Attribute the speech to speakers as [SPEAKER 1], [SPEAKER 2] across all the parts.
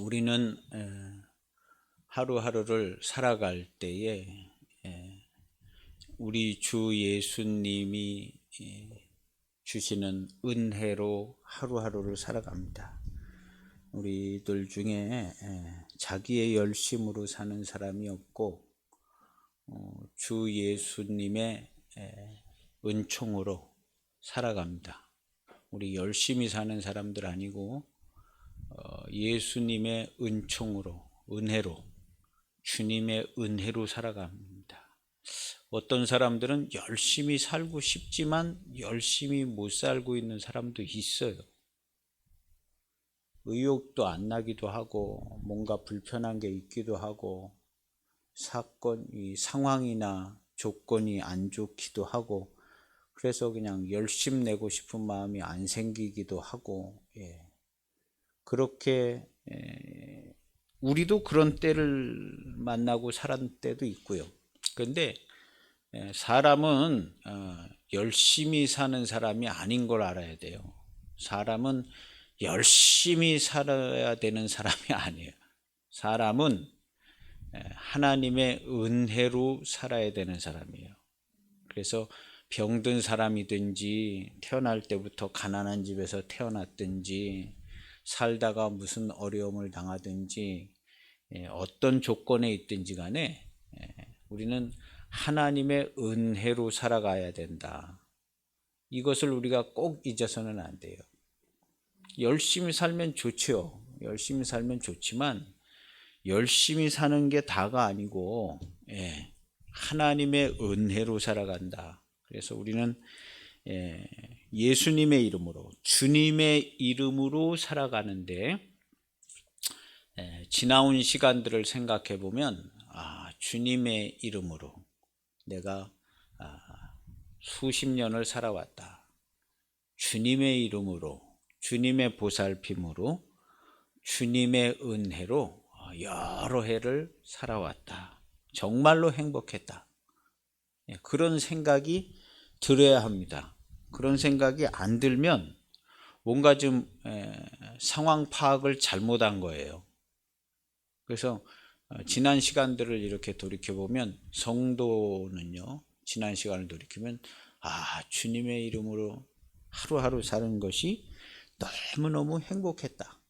[SPEAKER 1] 우리는 하루하루를 살아갈 때에 우리 주 예수님이 주시는 은혜로 하루하루를 살아갑니다. 우리들 중에 자기의 열심으로 사는 사람이 없고 주 예수님의 은총으로 살아갑니다. 우리 열심히 사는 사람들 아니고 예수님의 은총으로, 은혜로, 주님의 은혜로 살아갑니다. 어떤 사람들은 열심히 살고 싶지만 열심히 못 살고 있는 사람도 있어요. 의욕도 안 나기도 하고 뭔가 불편한 게 있기도 하고 상황이나 조건이 안 좋기도 하고 그래서 그냥 열심 내고 싶은 마음이 안 생기기도 하고 그렇게 우리도 그런 때를 만나고 살았던 때도 있고요. 그런데 사람은 열심히 사는 사람이 아닌 걸 알아야 돼요. 사람은 열심히 살아야 되는 사람이 아니에요. 사람은 하나님의 은혜로 살아야 되는 사람이에요. 그래서 병든 사람이든지 태어날 때부터 가난한 집에서 태어났든지 살다가 무슨 어려움을 당하든지 어떤 조건에 있든지 간에 우리는 하나님의 은혜로 살아가야 된다. 이것을 우리가 꼭 잊어서는 안 돼요. 열심히 살면 좋죠. 열심히 살면 좋지만 열심히 사는 게 다가 아니고 하나님의 은혜로 살아간다. 그래서 우리는 예수님의 이름으로, 주님의 이름으로 살아가는데 지나온 시간들을 생각해 보면 주님의 이름으로 내가 수십 년을 살아왔다. 주님의 이름으로, 주님의 보살핌으로, 주님의 은혜로 여러 해를 살아왔다. 정말로 행복했다. 그런 생각이 들어야 합니다. 그런 생각이 안 들면 뭔가 좀 상황 파악을 잘못한 거예요. 그래서 지난 시간들을 이렇게 돌이켜보면 성도는요, 지난 시간을 돌이키면 주님의 이름으로 하루하루 사는 것이 너무너무 행복했다.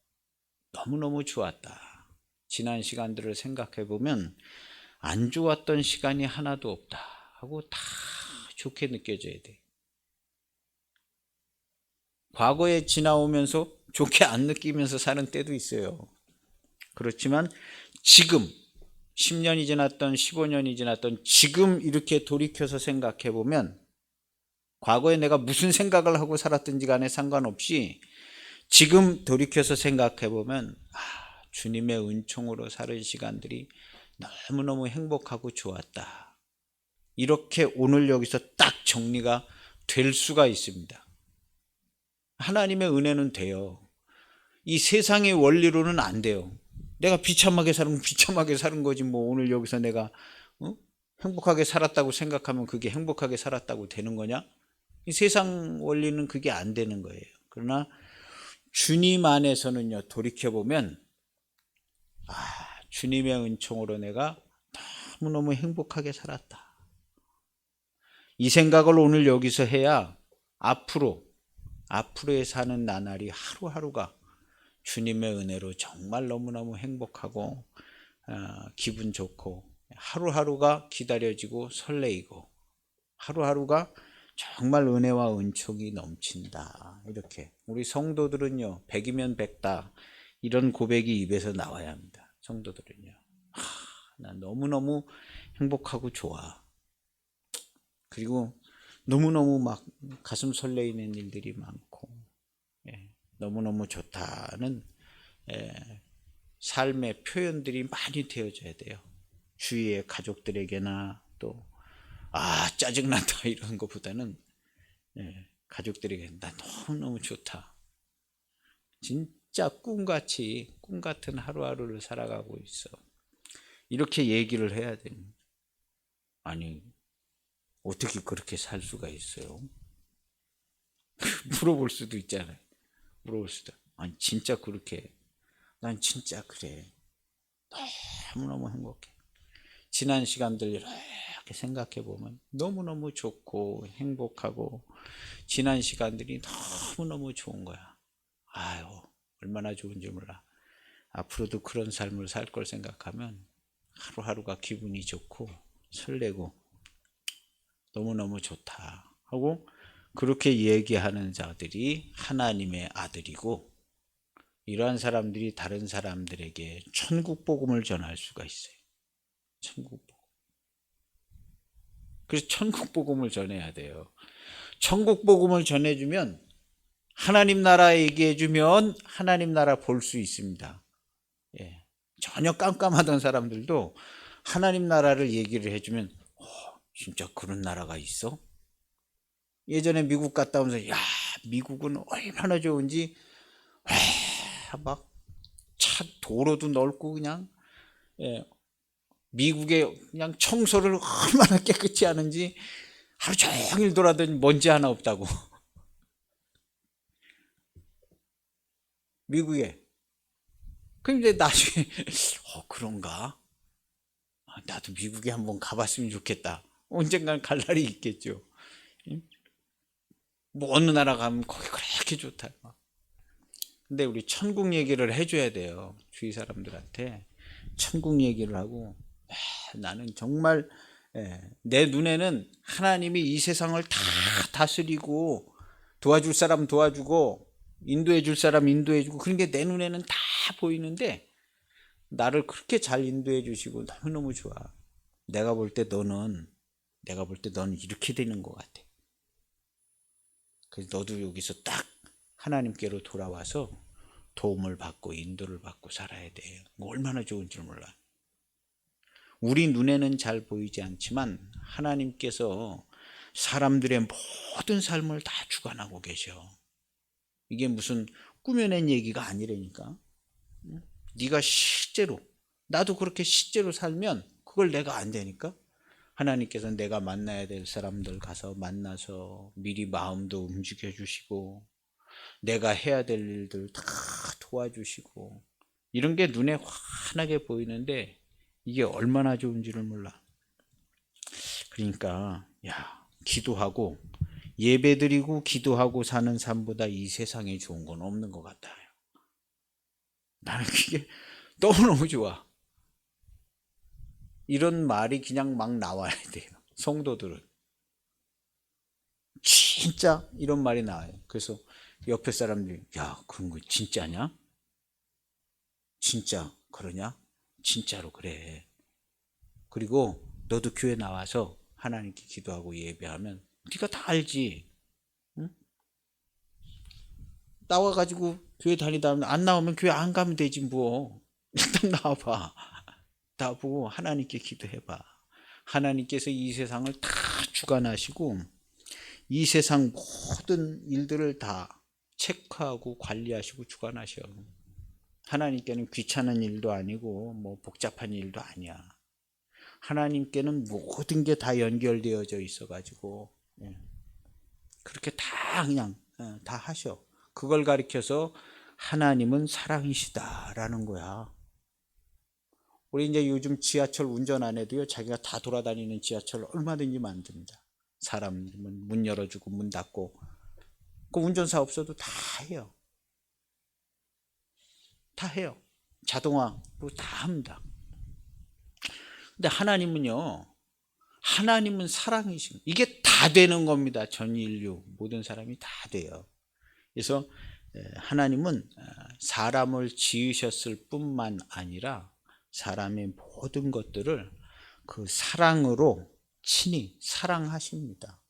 [SPEAKER 1] 너무너무 좋았다. 지난 시간들을 생각해 보면 안 좋았던 시간이 하나도 없다 하고 다 좋게 느껴져야 돼. 과거에 지나오면서 좋게 안 느끼면서 사는 때도 있어요. 그렇지만 지금 10년이 지났던 15년이 지났던 지금 이렇게 돌이켜서 생각해 보면 과거에 내가 무슨 생각을 하고 살았든지 간에 상관없이 지금 돌이켜서 생각해 보면 주님의 은총으로 살은 시간들이 너무너무 행복하고 좋았다. 이렇게 오늘 여기서 딱 정리가 될 수가 있습니다. 하나님의 은혜는 돼요. 이 세상의 원리로는 안 돼요. 내가 비참하게 살면 비참하게 사는 거지 뭐 오늘 여기서 내가 행복하게 살았다고 생각하면 그게 행복하게 살았다고 되는 거냐? 이 세상 원리는 그게 안 되는 거예요. 그러나 주님 안에서는요, 돌이켜보면 주님의 은총으로 내가 너무너무 행복하게 살았다. 이 생각을 오늘 여기서 해야 앞으로에 사는 나날이 하루하루가 주님의 은혜로 정말 너무너무 행복하고 기분 좋고 하루하루가 기다려지고 설레이고 하루하루가 정말 은혜와 은총이 넘친다. 이렇게 우리 성도들은요 100이면 100다 이런 고백이 입에서 나와야 합니다. 성도들은요 난 너무너무 행복하고 좋아. 그리고 너무너무 막 가슴 설레이는 일들이 많고 너무너무 좋다는 삶의 표현들이 많이 되어져야 돼요. 주위의 가족들에게나 또 짜증난다 이런 것보다는 가족들에게 나 너무너무 좋다. 진짜 꿈 같은 하루하루를 살아가고 있어. 이렇게 얘기를 해야 됩니다. 아니 어떻게 그렇게 살 수가 있어요? 물어볼 수도 있잖아요. 물어볼 수도. 아니 진짜 그렇게 난 진짜 그래. 너무너무 행복해. 지난 시간들 이렇게 생각해 보면 너무너무 좋고 행복하고 지난 시간들이 너무너무 좋은 거야. 아유, 얼마나 좋은지 몰라. 앞으로도 그런 삶을 살 걸 생각하면 하루하루가 기분이 좋고 설레고 너무너무 좋다 하고, 그렇게 얘기하는 자들이 하나님의 아들이고, 이러한 사람들이 다른 사람들에게 천국 복음을 전할 수가 있어요. 천국 복음. 그래서 천국 복음을 전해야 돼요. 천국 복음을 전해주면, 하나님 나라 얘기해주면 하나님 나라 볼 수 있습니다. 예. 전혀 깜깜하던 사람들도 하나님 나라를 얘기를 해주면 진짜 그런 나라가 있어? 예전에 미국 갔다 오면서 야, 미국은 얼마나 좋은지, 막 차 도로도 넓고 그냥, 예, 미국에 그냥 청소를 얼마나 깨끗이 하는지 하루 종일 돌아다니 먼지 하나 없다고. 미국에. 근데 나중에 그런가? 나도 미국에 한번 가봤으면 좋겠다. 언젠간 갈 날이 있겠죠. 뭐 어느 나라 가면 거기 그렇게 좋다. 근데 우리 천국 얘기를 해줘야 돼요. 주위 사람들한테 천국 얘기를 하고, 나는 정말, 내 눈에는 하나님이 이 세상을 다 다스리고 도와줄 사람 도와주고 인도해 줄 사람 인도해 주고 그런 게 내 눈에는 다 보이는데, 나를 그렇게 잘 인도해 주시고 너무너무 좋아. 내가 볼 때 너는 이렇게 되는 것 같아. 그래서 너도 여기서 딱 하나님께로 돌아와서 도움을 받고 인도를 받고 살아야 돼. 얼마나 좋은 줄 몰라. 우리 눈에는 잘 보이지 않지만 하나님께서 사람들의 모든 삶을 다 주관하고 계셔. 이게 무슨 꾸며낸 얘기가 아니라니까. 네가 실제로, 나도 그렇게 실제로 살면 그걸 내가 안 되니까, 하나님께서 내가 만나야 될 사람들 가서 만나서 미리 마음도 움직여 주시고 내가 해야 될 일들 다 도와주시고, 이런 게 눈에 환하게 보이는데 이게 얼마나 좋은지를 몰라. 그러니까 기도하고 예배드리고 기도하고 사는 삶보다 이 세상에 좋은 건 없는 것 같아요. 나는 그게 너무너무 좋아. 이런 말이 그냥 막 나와야 돼요. 성도들은 진짜 이런 말이 나와요. 그래서 옆에 사람들이 야, 그런 거 진짜냐? 진짜 그러냐? 진짜로 그래. 그리고 너도 교회 나와서 하나님께 기도하고 예배하면 네가 다 알지. 응? 나와가지고 교회 다니다 하면 안 나오면 교회 안 가면 되지 뭐. 일단 나와봐. 나보고 하나님께 기도해봐. 하나님께서 이 세상을 다 주관하시고 이 세상 모든 일들을 다 체크하고 관리하시고 주관하셔. 하나님께는 귀찮은 일도 아니고 뭐 복잡한 일도 아니야. 하나님께는 모든 게 다 연결되어져 있어가지고 그렇게 다 그냥 다 하셔. 그걸 가리켜서 하나님은 사랑이시다라는 거야. 우리 이제 요즘 지하철 운전 안 해도요, 자기가 다 돌아다니는 지하철 얼마든지 만듭니다. 사람 문 열어주고 문 닫고, 그 운전사 없어도 다 해요. 다 해요. 자동화 다 합니다. 근데 하나님은요, 하나님은 사랑이신, 이게 다 되는 겁니다. 전 인류 모든 사람이 다 돼요. 그래서 하나님은 사람을 지으셨을 뿐만 아니라 사람의 모든 것들을 그 사랑으로 친히 사랑하십니다.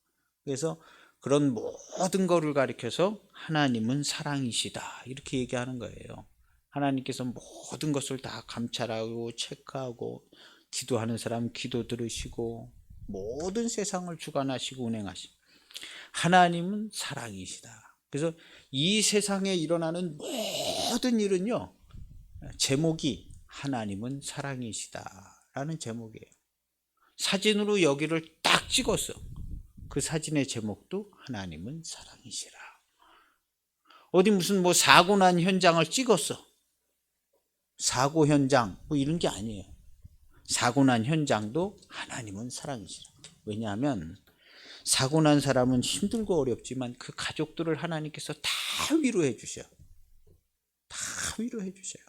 [SPEAKER 1] 그래서 그런 모든 것을 가리켜서 하나님은 사랑이시다 이렇게 얘기하는 거예요. 하나님께서 모든 것을 다 감찰하고 체크하고 기도하는 사람 기도 들으시고 모든 세상을 주관하시고 운행하시고 하나님은 사랑이시다. 그래서 이 세상에 일어나는 모든 일은요, 제목이 하나님은 사랑이시다라는 제목이에요. 사진으로 여기를 딱 찍었어. 그 사진의 제목도 하나님은 사랑이시라. 어디 무슨 뭐 사고 난 현장을 찍었어. 사고 현장 뭐 이런 게 아니에요. 사고 난 현장도 하나님은 사랑이시라. 왜냐하면 사고 난 사람은 힘들고 어렵지만 그 가족들을 하나님께서 다 위로해 주셔요. 다 위로해 주셔요.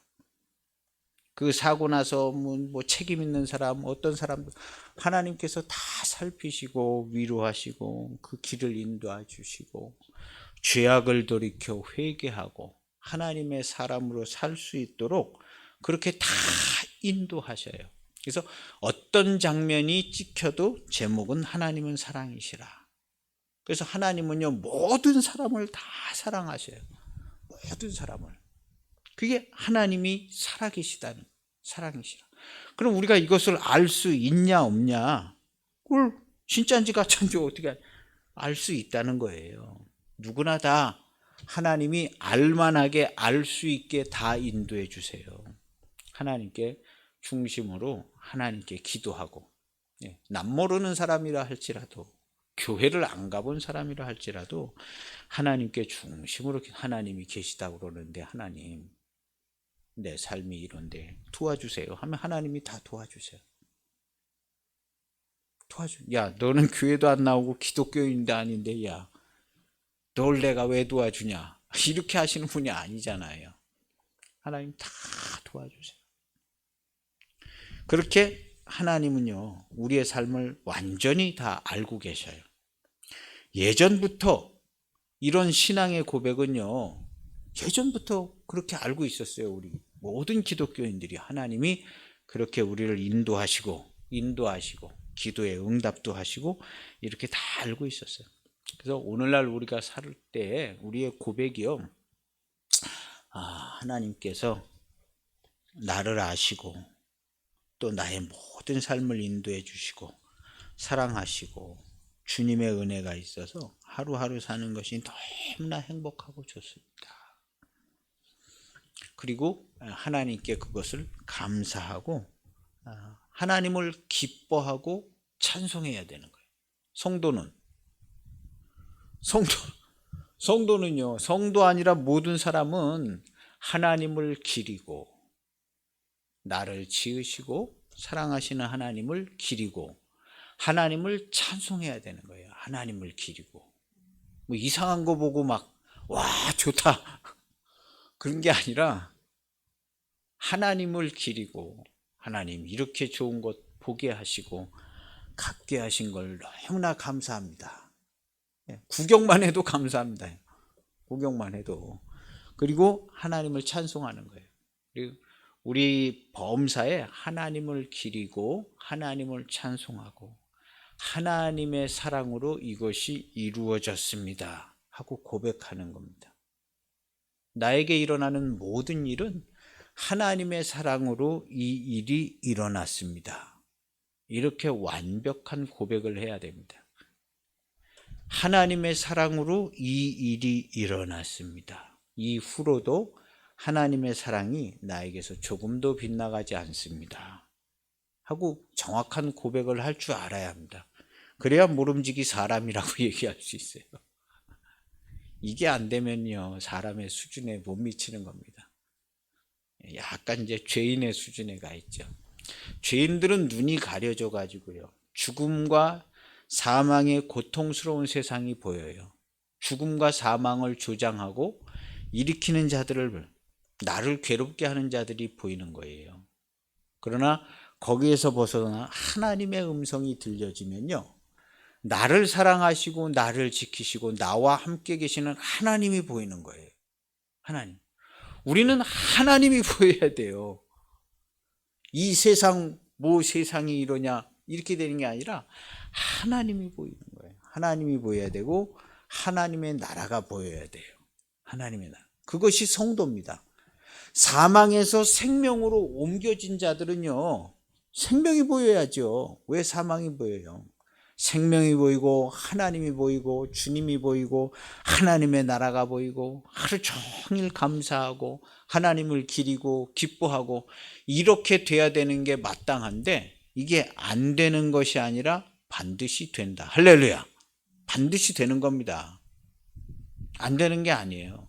[SPEAKER 1] 그 사고 나서 뭐 책임 있는 사람, 어떤 사람도 하나님께서 다 살피시고 위로하시고 그 길을 인도해 주시고 죄악을 돌이켜 회개하고 하나님의 사람으로 살 수 있도록 그렇게 다 인도하셔요. 그래서 어떤 장면이 찍혀도 제목은 하나님은 사랑이시라. 그래서 하나님은요 모든 사람을 다 사랑하셔요. 모든 사람을. 그게 하나님이 살아계시다는 사랑이시라. 그럼 우리가 이것을 알 수 있냐 없냐? 그걸 진짜인지 가짜인지 어떻게 알 수 있다는 거예요. 누구나 다 하나님이 알만하게 알 수 있게 다 인도해 주세요. 하나님께 중심으로 하나님께 기도하고, 남 모르는 사람이라 할지라도 교회를 안 가본 사람이라 할지라도 하나님께 중심으로 하나님이 계시다고 그러는데 하나님 내 삶이 이런데 도와주세요 하면 하나님이 다 도와주세요. 야 너는 교회도 안 나오고 기독교인도 아닌데 야 널 내가 왜 도와주냐 이렇게 하시는 분이 아니잖아요. 하나님 다 도와주세요. 그렇게 하나님은요 우리의 삶을 완전히 다 알고 계셔요. 예전부터 이런 신앙의 고백은요 예전부터 그렇게 알고 있었어요. 우리 모든 기독교인들이 하나님이 그렇게 우리를 인도하시고 기도에 응답도 하시고 이렇게 다 알고 있었어요. 그래서 오늘날 우리가 살 때 우리의 고백이요 하나님께서 나를 아시고 또 나의 모든 삶을 인도해 주시고 사랑하시고 주님의 은혜가 있어서 하루하루 사는 것이 너무나 행복하고 좋습니다. 그리고 하나님께 그것을 감사하고 하나님을 기뻐하고 찬송해야 되는 거예요. 성도는요 성도 아니라 모든 사람은 하나님을 기리고 나를 지으시고 사랑하시는 하나님을 기리고 하나님을 찬송해야 되는 거예요. 하나님을 기리고 뭐 이상한 거 보고 막 와 좋다 그런 게 아니라 하나님을 기리고 하나님 이렇게 좋은 것 보게 하시고 갖게 하신 걸 너무나 감사합니다. 구경만 해도 감사합니다. 구경만 해도. 그리고 하나님을 찬송하는 거예요. 그리고 우리 범사에 하나님을 기리고 하나님을 찬송하고 하나님의 사랑으로 이것이 이루어졌습니다 하고 고백하는 겁니다. 나에게 일어나는 모든 일은 하나님의 사랑으로 이 일이 일어났습니다. 이렇게 완벽한 고백을 해야 됩니다. 하나님의 사랑으로 이 일이 일어났습니다. 이후로도 하나님의 사랑이 나에게서 조금도 빗나가지 않습니다 하고 정확한 고백을 할 줄 알아야 합니다. 그래야 모름지기 사람이라고 얘기할 수 있어요. 이게 안 되면요 사람의 수준에 못 미치는 겁니다. 약간 이제 죄인의 수준에 가 있죠. 죄인들은 눈이 가려져 가지고요 죽음과 사망의 고통스러운 세상이 보여요. 죽음과 사망을 조장하고 일으키는 자들을 나를 괴롭게 하는 자들이 보이는 거예요. 그러나 거기에서 벗어나 하나님의 음성이 들려지면요 나를 사랑하시고 나를 지키시고 나와 함께 계시는 하나님이 보이는 거예요. 하나님. 우리는 하나님이 보여야 돼요. 이 세상 뭐 세상이 이러냐 이렇게 되는 게 아니라 하나님이 보이는 거예요. 하나님이 보여야 되고 하나님의 나라가 보여야 돼요. 하나님의 나라. 그것이 성도입니다. 사망에서 생명으로 옮겨진 자들은요 생명이 보여야죠. 왜 사망이 보여요? 생명이 보이고 하나님이 보이고 주님이 보이고 하나님의 나라가 보이고 하루 종일 감사하고 하나님을 기리고 기뻐하고 이렇게 돼야 되는 게 마땅한데 이게 안 되는 것이 아니라 반드시 된다. 할렐루야. 반드시 되는 겁니다. 안 되는 게 아니에요.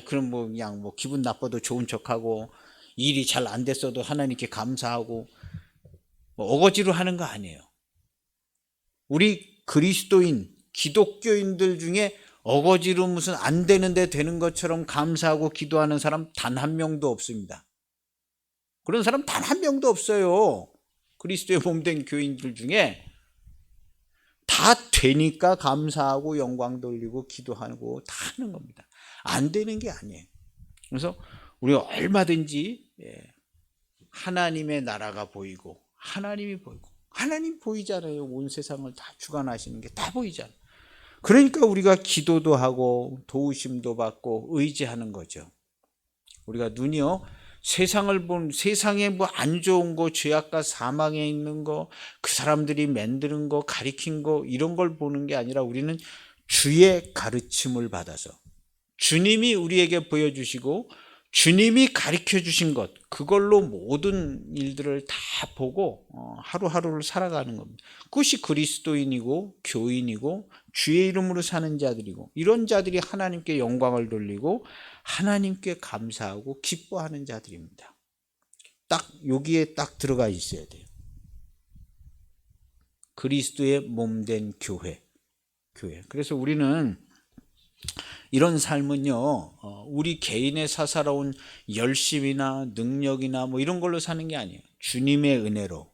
[SPEAKER 1] 그럼 그냥 기분 나빠도 좋은 척하고 일이 잘 안 됐어도 하나님께 감사하고 어거지로 하는 거 아니에요. 우리 그리스도인, 기독교인들 중에 어거지로 무슨 안 되는데 되는 것처럼 감사하고 기도하는 사람 단 한 명도 없습니다. 그런 사람 단 한 명도 없어요. 그리스도의 몸된 교인들 중에 다 되니까 감사하고 영광 돌리고 기도하고 다 하는 겁니다. 안 되는 게 아니에요. 그래서 우리가 얼마든지 하나님의 나라가 보이고 하나님이 보이고 하나님 보이잖아요. 온 세상을 다 주관하시는 게 다 보이잖아요. 그러니까 우리가 기도도 하고 도우심도 받고 의지하는 거죠. 우리가 눈이요 세상을 본 세상에 안 좋은 거, 죄악과 사망에 있는 거, 그 사람들이 만드는 거, 가리킨 거 이런 걸 보는 게 아니라 우리는 주의 가르침을 받아서 주님이 우리에게 보여주시고 주님이 가르쳐 주신 것 그걸로 모든 일들을 다 보고 하루하루를 살아가는 겁니다. 그것이 그리스도인이고 교인이고 주의 이름으로 사는 자들이고 이런 자들이 하나님께 영광을 돌리고 하나님께 감사하고 기뻐하는 자들입니다. 딱 여기에 딱 들어가 있어야 돼요. 그리스도의 몸된 교회. 그래서 우리는 이런 삶은요, 우리 개인의 사사로운 열심이나 능력이나 이런 걸로 사는 게 아니에요. 주님의 은혜로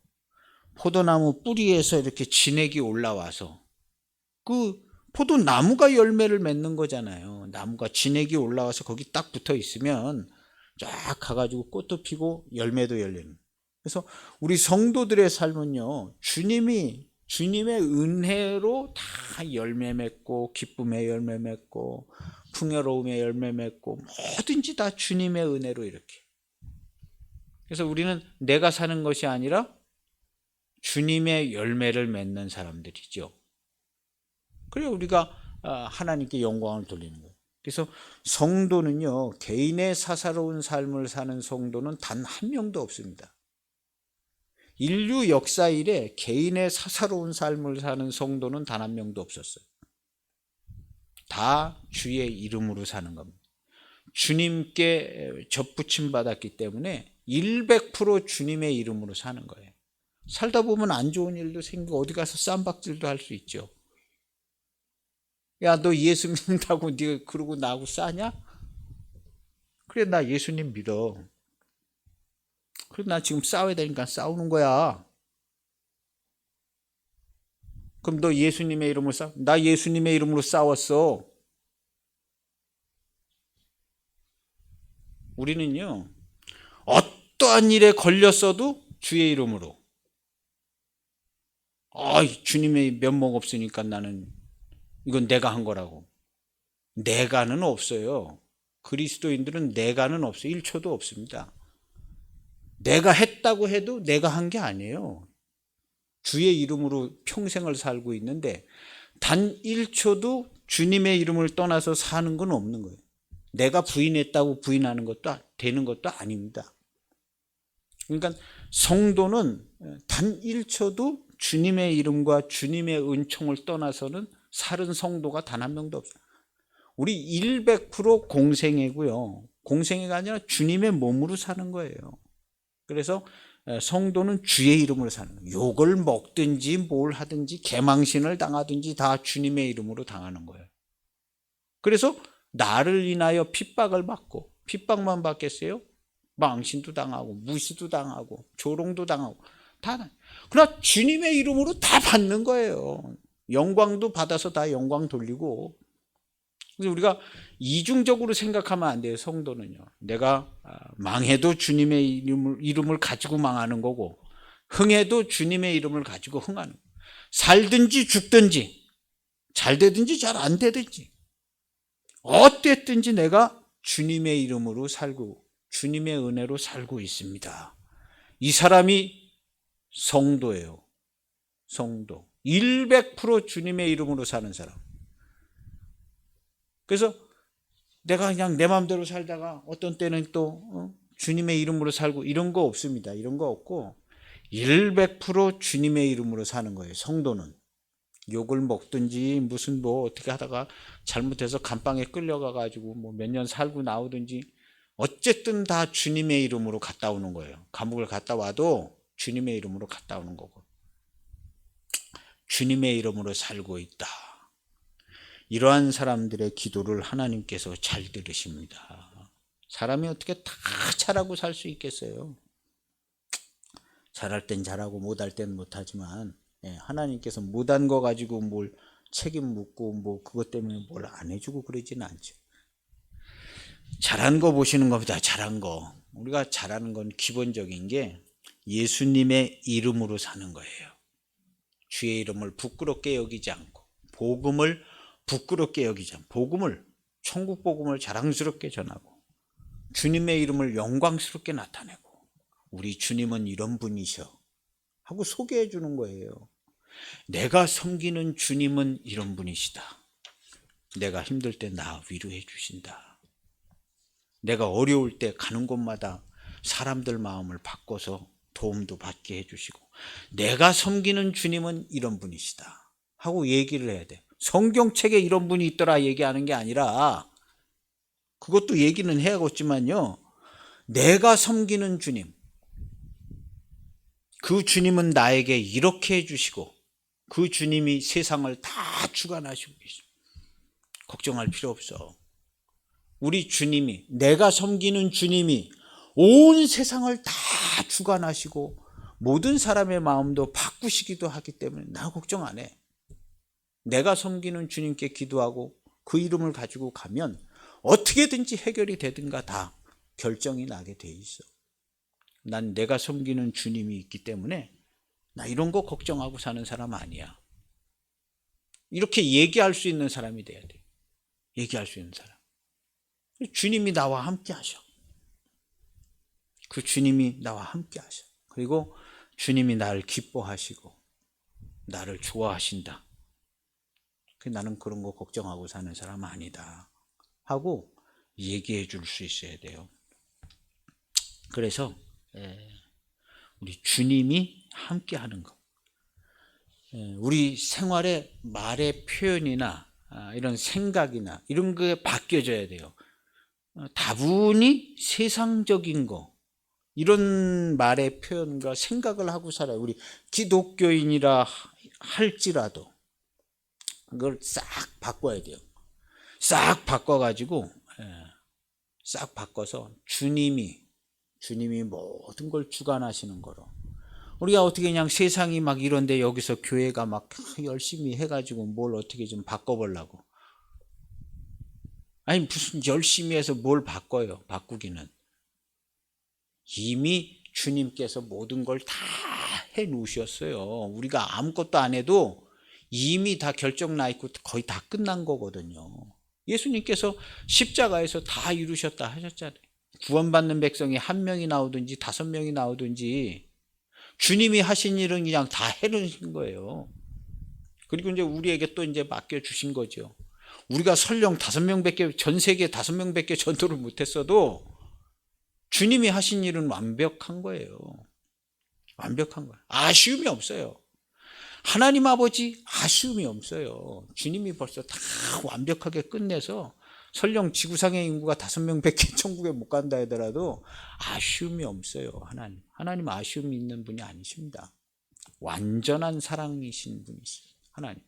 [SPEAKER 1] 포도나무 뿌리에서 이렇게 진액이 올라와서 그 포도나무가 열매를 맺는 거잖아요. 나무가 진액이 올라와서 거기 딱 붙어 있으면 쫙 가가지고 꽃도 피고 열매도 열리는. 그래서 우리 성도들의 삶은요, 주님의 은혜로 다 열매 맺고 기쁨의 열매 맺고 풍요로움의 열매 맺고 뭐든지 다 주님의 은혜로 이렇게. 그래서 우리는 내가 사는 것이 아니라 주님의 열매를 맺는 사람들이죠. 그래야 우리가 하나님께 영광을 돌리는 거예요. 그래서 성도는요, 개인의 사사로운 삶을 사는 성도는 단 한 명도 없습니다. 인류 역사 이래 개인의 사사로운 삶을 사는 성도는 단 한 명도 없었어요. 다 주의 이름으로 사는 겁니다. 주님께 접붙임 받았기 때문에 100% 주님의 이름으로 사는 거예요. 살다 보면 안 좋은 일도 생기고 어디 가서 쌈박질도 할 수 있죠. 야, 너 예수 믿는다고 네가 그러고 나하고 싸냐? 그래, 나 예수님 믿어. 그래, 나 지금 싸워야 되니까 싸우는 거야. 그럼 너 예수님의 이름으로 싸워? 나 예수님의 이름으로 싸웠어. 우리는요, 어떠한 일에 걸렸어도 주의 이름으로. 주님의 면목 없으니까 나는 이건 내가 한 거라고. 내가는 없어요. 그리스도인들은 내가는 없어요. 1초도 없습니다. 내가 했다고 해도 내가 한 게 아니에요. 주의 이름으로 평생을 살고 있는데 단 1초도 주님의 이름을 떠나서 사는 건 없는 거예요. 내가 부인했다고 부인하는 것도 되는 것도 아닙니다. 그러니까 성도는 단 1초도 주님의 이름과 주님의 은총을 떠나서는 살은 성도가 단 한 명도 없어요. 우리 100% 공생애고요. 공생애가 아니라 주님의 몸으로 사는 거예요. 그래서 성도는 주의 이름으로 사는 거예요. 욕을 먹든지 뭘 하든지 개망신을 당하든지 다 주님의 이름으로 당하는 거예요. 그래서 나를 인하여 핍박을 받고 핍박만 받겠어요? 망신도 당하고 무시도 당하고 조롱도 당하고 다. 그러나 주님의 이름으로 다 받는 거예요. 영광도 받아서 다 영광 돌리고. 그래서 우리가 이중적으로 생각하면 안 돼요. 성도는요. 내가 망해도 주님의 이름을 가지고 망하는 거고 흥해도 주님의 이름을 가지고 흥하는 거예요. 살든지 죽든지 잘 되든지 잘 안 되든지 어땠든지 내가 주님의 이름으로 살고 주님의 은혜로 살고 있습니다. 이 사람이 성도예요. 성도. 100% 주님의 이름으로 사는 사람. 그래서 내가 그냥 내 마음대로 살다가 어떤 때는 또 주님의 이름으로 살고 이런 거 없습니다. 이런 거 없고 100% 주님의 이름으로 사는 거예요. 성도는. 욕을 먹든지 무슨 뭐 어떻게 하다가 잘못해서 감방에 끌려가가지고 뭐 몇 년 살고 나오든지 어쨌든 다 주님의 이름으로 갔다 오는 거예요. 감옥을 갔다 와도 주님의 이름으로 갔다 오는 거고, 주님의 이름으로 살고 있다. 이러한 사람들의 기도를 하나님께서 잘 들으십니다. 사람이 어떻게 다 잘하고 살 수 있겠어요? 잘할 땐 잘하고 못할 땐 못하지만 하나님께서 못한 거 가지고 뭘 책임 묻고 뭐 그것 때문에 뭘 안 해주고 그러지는 않죠. 잘한 거 보시는 겁니다. 잘한 거. 우리가 잘하는 건 기본적인 게 예수님의 이름으로 사는 거예요. 주의 이름을 부끄럽게 여기지 않고, 복음을 부끄럽게 여기지 않고, 복음을, 천국 복음을 자랑스럽게 전하고, 주님의 이름을 영광스럽게 나타내고, 우리 주님은 이런 분이셔 하고 소개해 주는 거예요. 내가 섬기는 주님은 이런 분이시다. 내가 힘들 때 나 위로해 주신다. 내가 어려울 때 가는 곳마다 사람들 마음을 바꿔서 도움도 받게 해주시고, 내가 섬기는 주님은 이런 분이시다 하고 얘기를 해야 돼. 성경책에 이런 분이 있더라 얘기하는 게 아니라, 그것도 얘기는 해야겠지만요, 내가 섬기는 주님, 그 주님은 나에게 이렇게 해주시고, 그 주님이 세상을 다 주관하시고 계십니다. 걱정할 필요 없어. 우리 주님이, 내가 섬기는 주님이 온 세상을 다 주관하시고 모든 사람의 마음도 바꾸시기도 하기 때문에 나 걱정 안 해. 내가 섬기는 주님께 기도하고 그 이름을 가지고 가면 어떻게든지 해결이 되든가 다 결정이 나게 돼 있어. 난 내가 섬기는 주님이 있기 때문에 나 이런 거 걱정하고 사는 사람 아니야. 이렇게 얘기할 수 있는 사람이 돼야 돼. 얘기할 수 있는 사람. 주님이 나와 함께 하셔. 그 주님이 나와 함께 하셔. 그리고 주님이 나를 기뻐하시고 나를 좋아하신다. 나는 그런 거 걱정하고 사는 사람 아니다 하고 얘기해 줄 수 있어야 돼요. 그래서 우리 주님이 함께 하는 것, 우리 생활의 말의 표현이나 이런 생각이나 이런 게 바뀌어져야 돼요. 다분히 세상적인 거, 이런 말의 표현과 생각을 하고 살아요. 우리 기독교인이라 할지라도 그걸 싹 바꿔야 돼요. 싹 바꿔가지고 싹 바꿔서 주님이 모든 걸 주관하시는 거로. 우리가 어떻게 그냥 세상이 막 이런데 여기서 교회가 막 열심히 해가지고 뭘 어떻게 좀 바꿔보려고. 아니 무슨 열심히 해서 뭘 바꿔요. 바꾸기는. 이미 주님께서 모든 걸 다 해놓으셨어요. 우리가 아무것도 안 해도 이미 다 결정 나 있고 거의 다 끝난 거거든요. 예수님께서 십자가에서 다 이루셨다 하셨잖아요. 구원받는 백성이 1명이 나오든지 5명이 나오든지 주님이 하신 일은 그냥 다 해놓으신 거예요. 그리고 이제 우리에게 또 이제 맡겨주신 거죠. 우리가 설령 5명밖에, 전 세계 5명밖에 전도를 못했어도 주님이 하신 일은 완벽한 거예요. 완벽한 거예요. 아쉬움이 없어요. 하나님 아버지 아쉬움이 없어요. 주님이 벌써 다 완벽하게 끝내서 설령 지구상의 인구가 5명밖에 천국에 못 간다 하더라도 아쉬움이 없어요. 하나님 아쉬움이 있는 분이 아니십니다. 완전한 사랑이신 분이십니다. 하나님.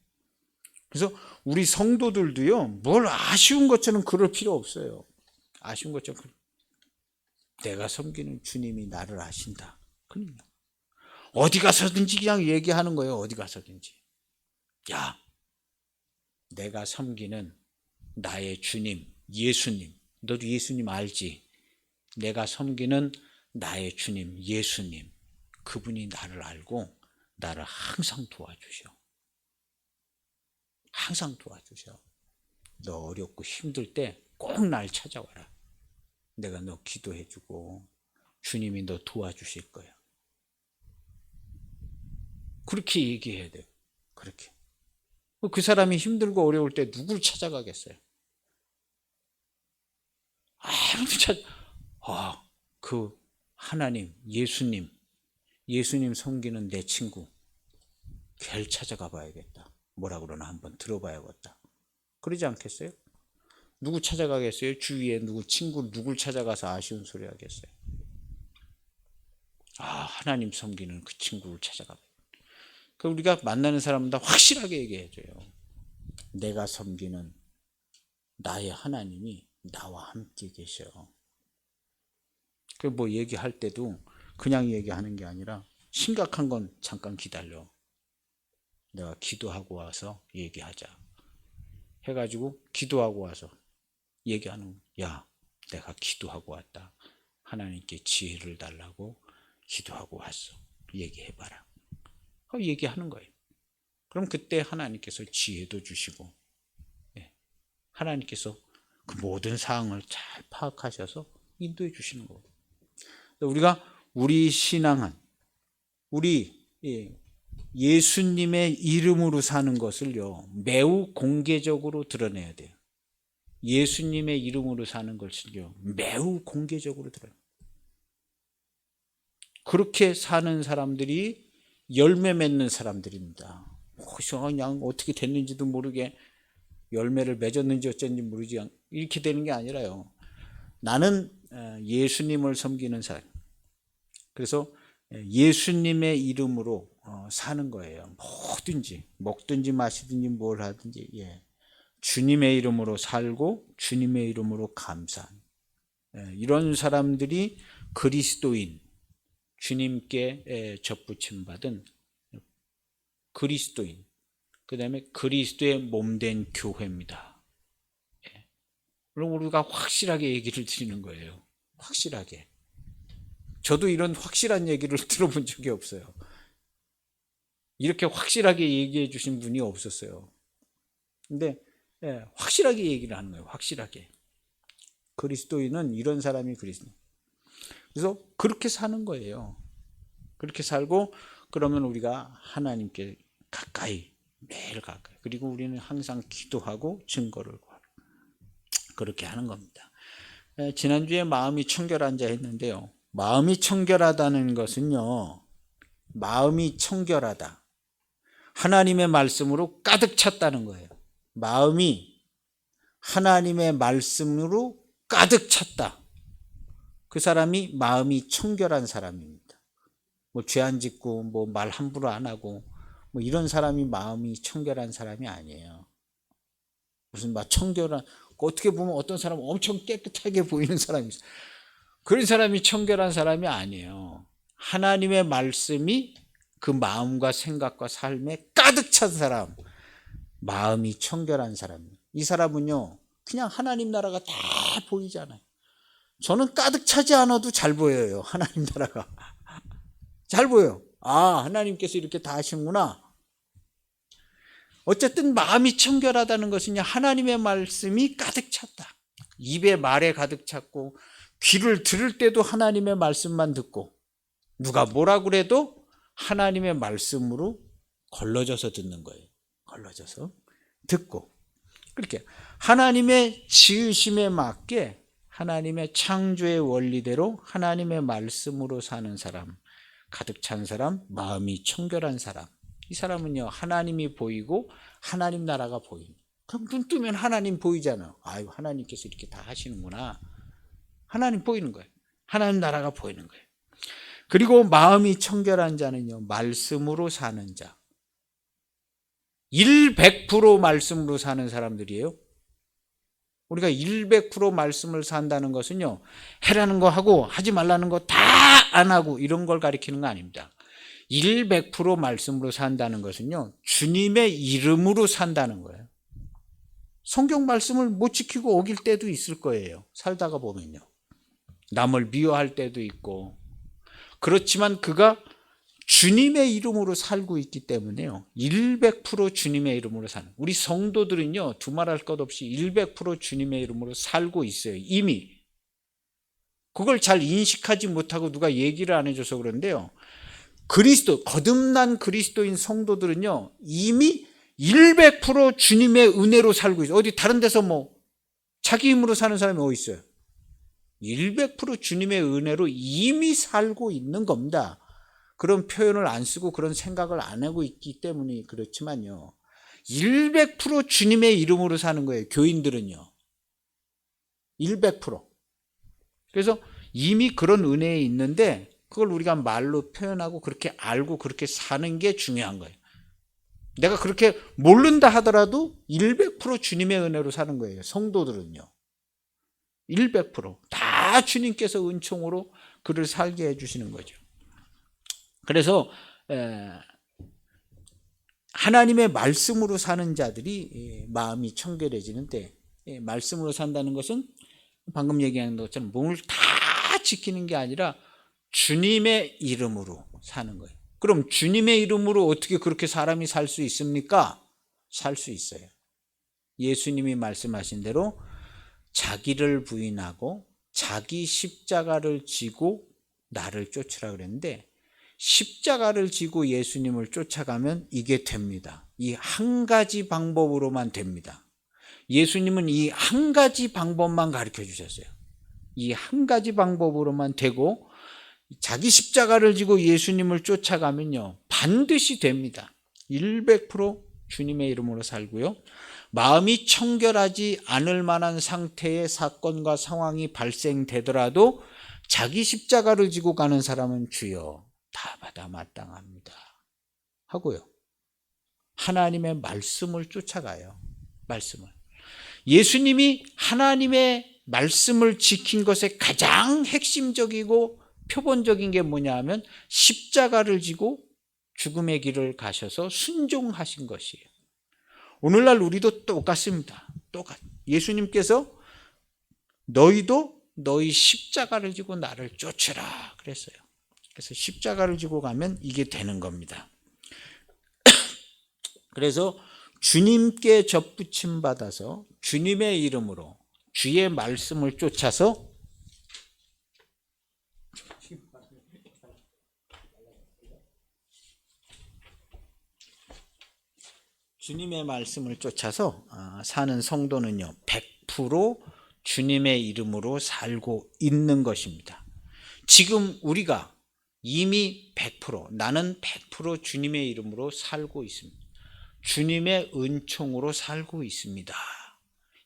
[SPEAKER 1] 그래서 우리 성도들도요, 뭘 아쉬운 것처럼 그럴 필요 없어요. 아쉬운 것처럼. 내가 섬기는 주님이 나를 아신다. 그럼요. 어디 가서든지 그냥 얘기하는 거예요. 어디 가서든지. 야, 내가 섬기는 나의 주님, 예수님. 너도 예수님 알지? 내가 섬기는 나의 주님, 예수님. 그분이 나를 알고 나를 항상 도와주셔. 항상 도와주셔. 너 어렵고 힘들 때 꼭 날 찾아와라. 내가 너 기도해주고 주님이 너 도와주실 거야. 그렇게 얘기해야 돼요. 그렇게. 그 사람이 힘들고 어려울 때 누굴 찾아가겠어요? 아무도 그 하나님, 예수님 섬기는 내 친구, 걔를 찾아가 봐야겠다. 뭐라 그러나 한번 들어봐야겠다. 그러지 않겠어요? 누구 찾아가겠어요? 주위에 누구 친구 누굴 찾아가서 아쉬운 소리 하겠어요? 하나님 섬기는 그 친구를 찾아가. 그 우리가 만나는 사람마다 확실하게 얘기해줘요. 내가 섬기는 나의 하나님이 나와 함께 계셔. 그 뭐 얘기할 때도 그냥 얘기하는 게 아니라 심각한 건 잠깐 기다려. 내가 기도하고 와서 얘기하자. 해가지고 기도하고 와서 얘기하는, 야, 내가 기도하고 왔다. 하나님께 지혜를 달라고 기도하고 왔어. 얘기해봐라. 얘기하는 거예요. 그럼 그때 하나님께서 지혜도 주시고, 하나님께서 그 모든 사항을 잘 파악하셔서 인도해 주시는 거예요. 우리가 우리 신앙은 우리 예수님의 이름으로 사는 것을요, 매우 공개적으로 드러내야 돼요. 예수님의 이름으로 사는 것을요, 매우 공개적으로 드러내요. 그렇게 사는 사람들이 열매 맺는 사람들입니다. 그냥 어떻게 됐는지도 모르게 열매를 맺었는지 어쩐지 모르지 이렇게 되는 게 아니라요. 나는 예수님을 섬기는 사람. 그래서 예수님의 이름으로 사는 거예요. 뭐든지 먹든지 마시든지 뭘 하든지 주님의 이름으로 살고 주님의 이름으로 감사한 이런 사람들이 그리스도인, 주님께 접붙임 받은 그리스도인, 그 다음에 그리스도의 몸된 교회입니다. 그럼 우리가 확실하게 얘기를 드리는 거예요. 확실하게. 저도 이런 확실한 얘기를 들어본 적이 없어요. 이렇게 확실하게 얘기해 주신 분이 없었어요. 근데 확실하게 얘기를 하는 거예요. 확실하게. 그리스도인은 이런 사람이 그리스도인. 그래서 그렇게 사는 거예요. 그렇게 살고 그러면 우리가 하나님께 가까이, 매일 가까이. 그리고 우리는 항상 기도하고 증거를 구하고 그렇게 하는 겁니다. 지난주에 마음이 청결한 자 했는데요. 마음이 청결하다는 것은요, 마음이 청결하다. 하나님의 말씀으로 가득 찼다는 거예요. 마음이 하나님의 말씀으로 가득 찼다. 그 사람이 마음이 청결한 사람입니다. 뭐 죄 안 짓고 뭐 말 함부로 안 하고 뭐 이런 사람이 마음이 청결한 사람이 아니에요. 무슨 막 청결한, 어떻게 보면 어떤 사람은 엄청 깨끗하게 보이는 사람이 있어요. 그런 사람이 청결한 사람이 아니에요. 하나님의 말씀이 그 마음과 생각과 삶에 가득 찬 사람, 마음이 청결한 사람이에요. 이 사람은요, 그냥 하나님 나라가 다 보이잖아요. 저는 가득 차지 않아도 잘 보여요. 하나님 나라가 잘 보여요. 하나님께서 이렇게 다 하시는구나. 어쨌든 마음이 청결하다는 것은 하나님의 말씀이 가득 찼다. 입에 말에 가득 찼고 귀를 들을 때도 하나님의 말씀만 듣고 누가 뭐라 그래도 하나님의 말씀으로 걸러져서 듣는 거예요. 걸러져서 듣고 그렇게 하나님의 지으심에 맞게 하나님의 창조의 원리대로 하나님의 말씀으로 사는 사람, 가득 찬 사람, 마음이 청결한 사람. 이 사람은요, 하나님이 보이고 하나님 나라가 보이는. 그럼 눈 뜨면 하나님 보이잖아요. 아유, 하나님께서 이렇게 다 하시는구나. 하나님 보이는 거예요. 하나님 나라가 보이는 거예요. 그리고 마음이 청결한 자는요, 말씀으로 사는 자. 100% 말씀으로 사는 사람들이에요. 우리가 100% 말씀을 산다는 것은요, 해라는 거 하고 하지 말라는 거 다 안 하고 이런 걸 가리키는 거 아닙니다. 100% 말씀으로 산다는 것은요, 주님의 이름으로 산다는 거예요. 성경 말씀을 못 지키고 어길 때도 있을 거예요. 살다가 보면요. 남을 미워할 때도 있고. 그렇지만 그가 주님의 이름으로 살고 있기 때문에요. 100% 주님의 이름으로 사는. 우리 성도들은요, 두말할 것 없이 100% 주님의 이름으로 살고 있어요. 이미. 그걸 잘 인식하지 못하고 누가 얘기를 안 해줘서 그런데요. 거듭난 그리스도인 성도들은요, 이미 100% 주님의 은혜로 살고 있어요. 어디 다른 데서 뭐 자기 힘으로 사는 사람이 어디 있어요? 100% 주님의 은혜로 이미 살고 있는 겁니다. 그런 표현을 안 쓰고 그런 생각을 안 하고 있기 때문에 그렇지만요. 100% 주님의 이름으로 사는 거예요. 교인들은요. 100%. 그래서 이미 그런 은혜에 있는데 그걸 우리가 말로 표현하고 그렇게 알고 그렇게 사는 게 중요한 거예요. 내가 그렇게 모른다 하더라도 100% 주님의 은혜로 사는 거예요. 성도들은요. 100%다 주님께서 은총으로 그를 살게 해주시는 거죠. 그래서 하나님의 말씀으로 사는 자들이 마음이 청결해지는데, 말씀으로 산다는 것은 방금 얘기한 것처럼 몸을 다 지키는 게 아니라 주님의 이름으로 사는 거예요. 그럼 주님의 이름으로 어떻게 그렇게 사람이 살 수 있습니까? 살 수 있어요. 예수님이 말씀하신 대로 자기를 부인하고 자기 십자가를 지고 나를 쫓으라 그랬는데, 십자가를 지고 예수님을 쫓아가면 이게 됩니다. 이 한 가지 방법으로만 됩니다. 예수님은 이 한 가지 방법만 가르쳐 주셨어요. 이 한 가지 방법으로만 되고, 자기 십자가를 지고 예수님을 쫓아가면요 반드시 됩니다. 100% 주님의 이름으로 살고요, 마음이 청결하지 않을 만한 상태의 사건과 상황이 발생되더라도 자기 십자가를 지고 가는 사람은 주여 다 받아 마땅합니다 하고요, 하나님의 말씀을 쫓아가요. 말씀을, 예수님이 하나님의 말씀을 지킨 것의 가장 핵심적이고 표본적인 게 뭐냐 하면 십자가를 지고 죽음의 길을 가셔서 순종하신 것이에요. 오늘날 우리도 똑같습니다. 예수님께서 너희도 너희 십자가를 지고 나를 쫓으라 그랬어요. 그래서 십자가를 지고 가면 이게 되는 겁니다. 그래서 주님께 접붙임 받아서 주님의 이름으로 주의 말씀을 쫓아서 주님의 말씀을 쫓아서 사는 성도는요 100% 주님의 이름으로 살고 있는 것입니다. 지금 우리가 이미 100% 나는 100% 주님의 이름으로 살고 있습니다. 주님의 은총으로 살고 있습니다.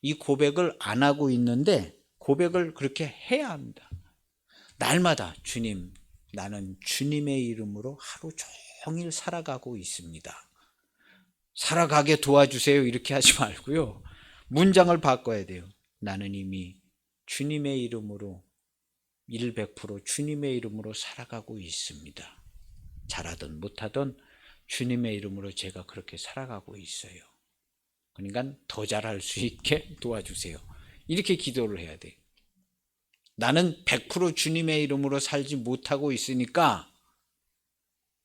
[SPEAKER 1] 이 고백을 안 하고 있는데 고백을 그렇게 해야 합니다. 날마다 주님, 나는 주님의 이름으로 하루 종일 살아가고 있습니다. 살아가게 도와주세요 이렇게 하지 말고요, 문장을 바꿔야 돼요. 나는 이미 주님의 이름으로 100% 주님의 이름으로 살아가고 있습니다. 잘하든 못하든 주님의 이름으로 제가 그렇게 살아가고 있어요. 그러니까 더 잘할 수 있게 도와주세요. 이렇게 기도를 해야 돼요. 나는 100% 주님의 이름으로 살지 못하고 있으니까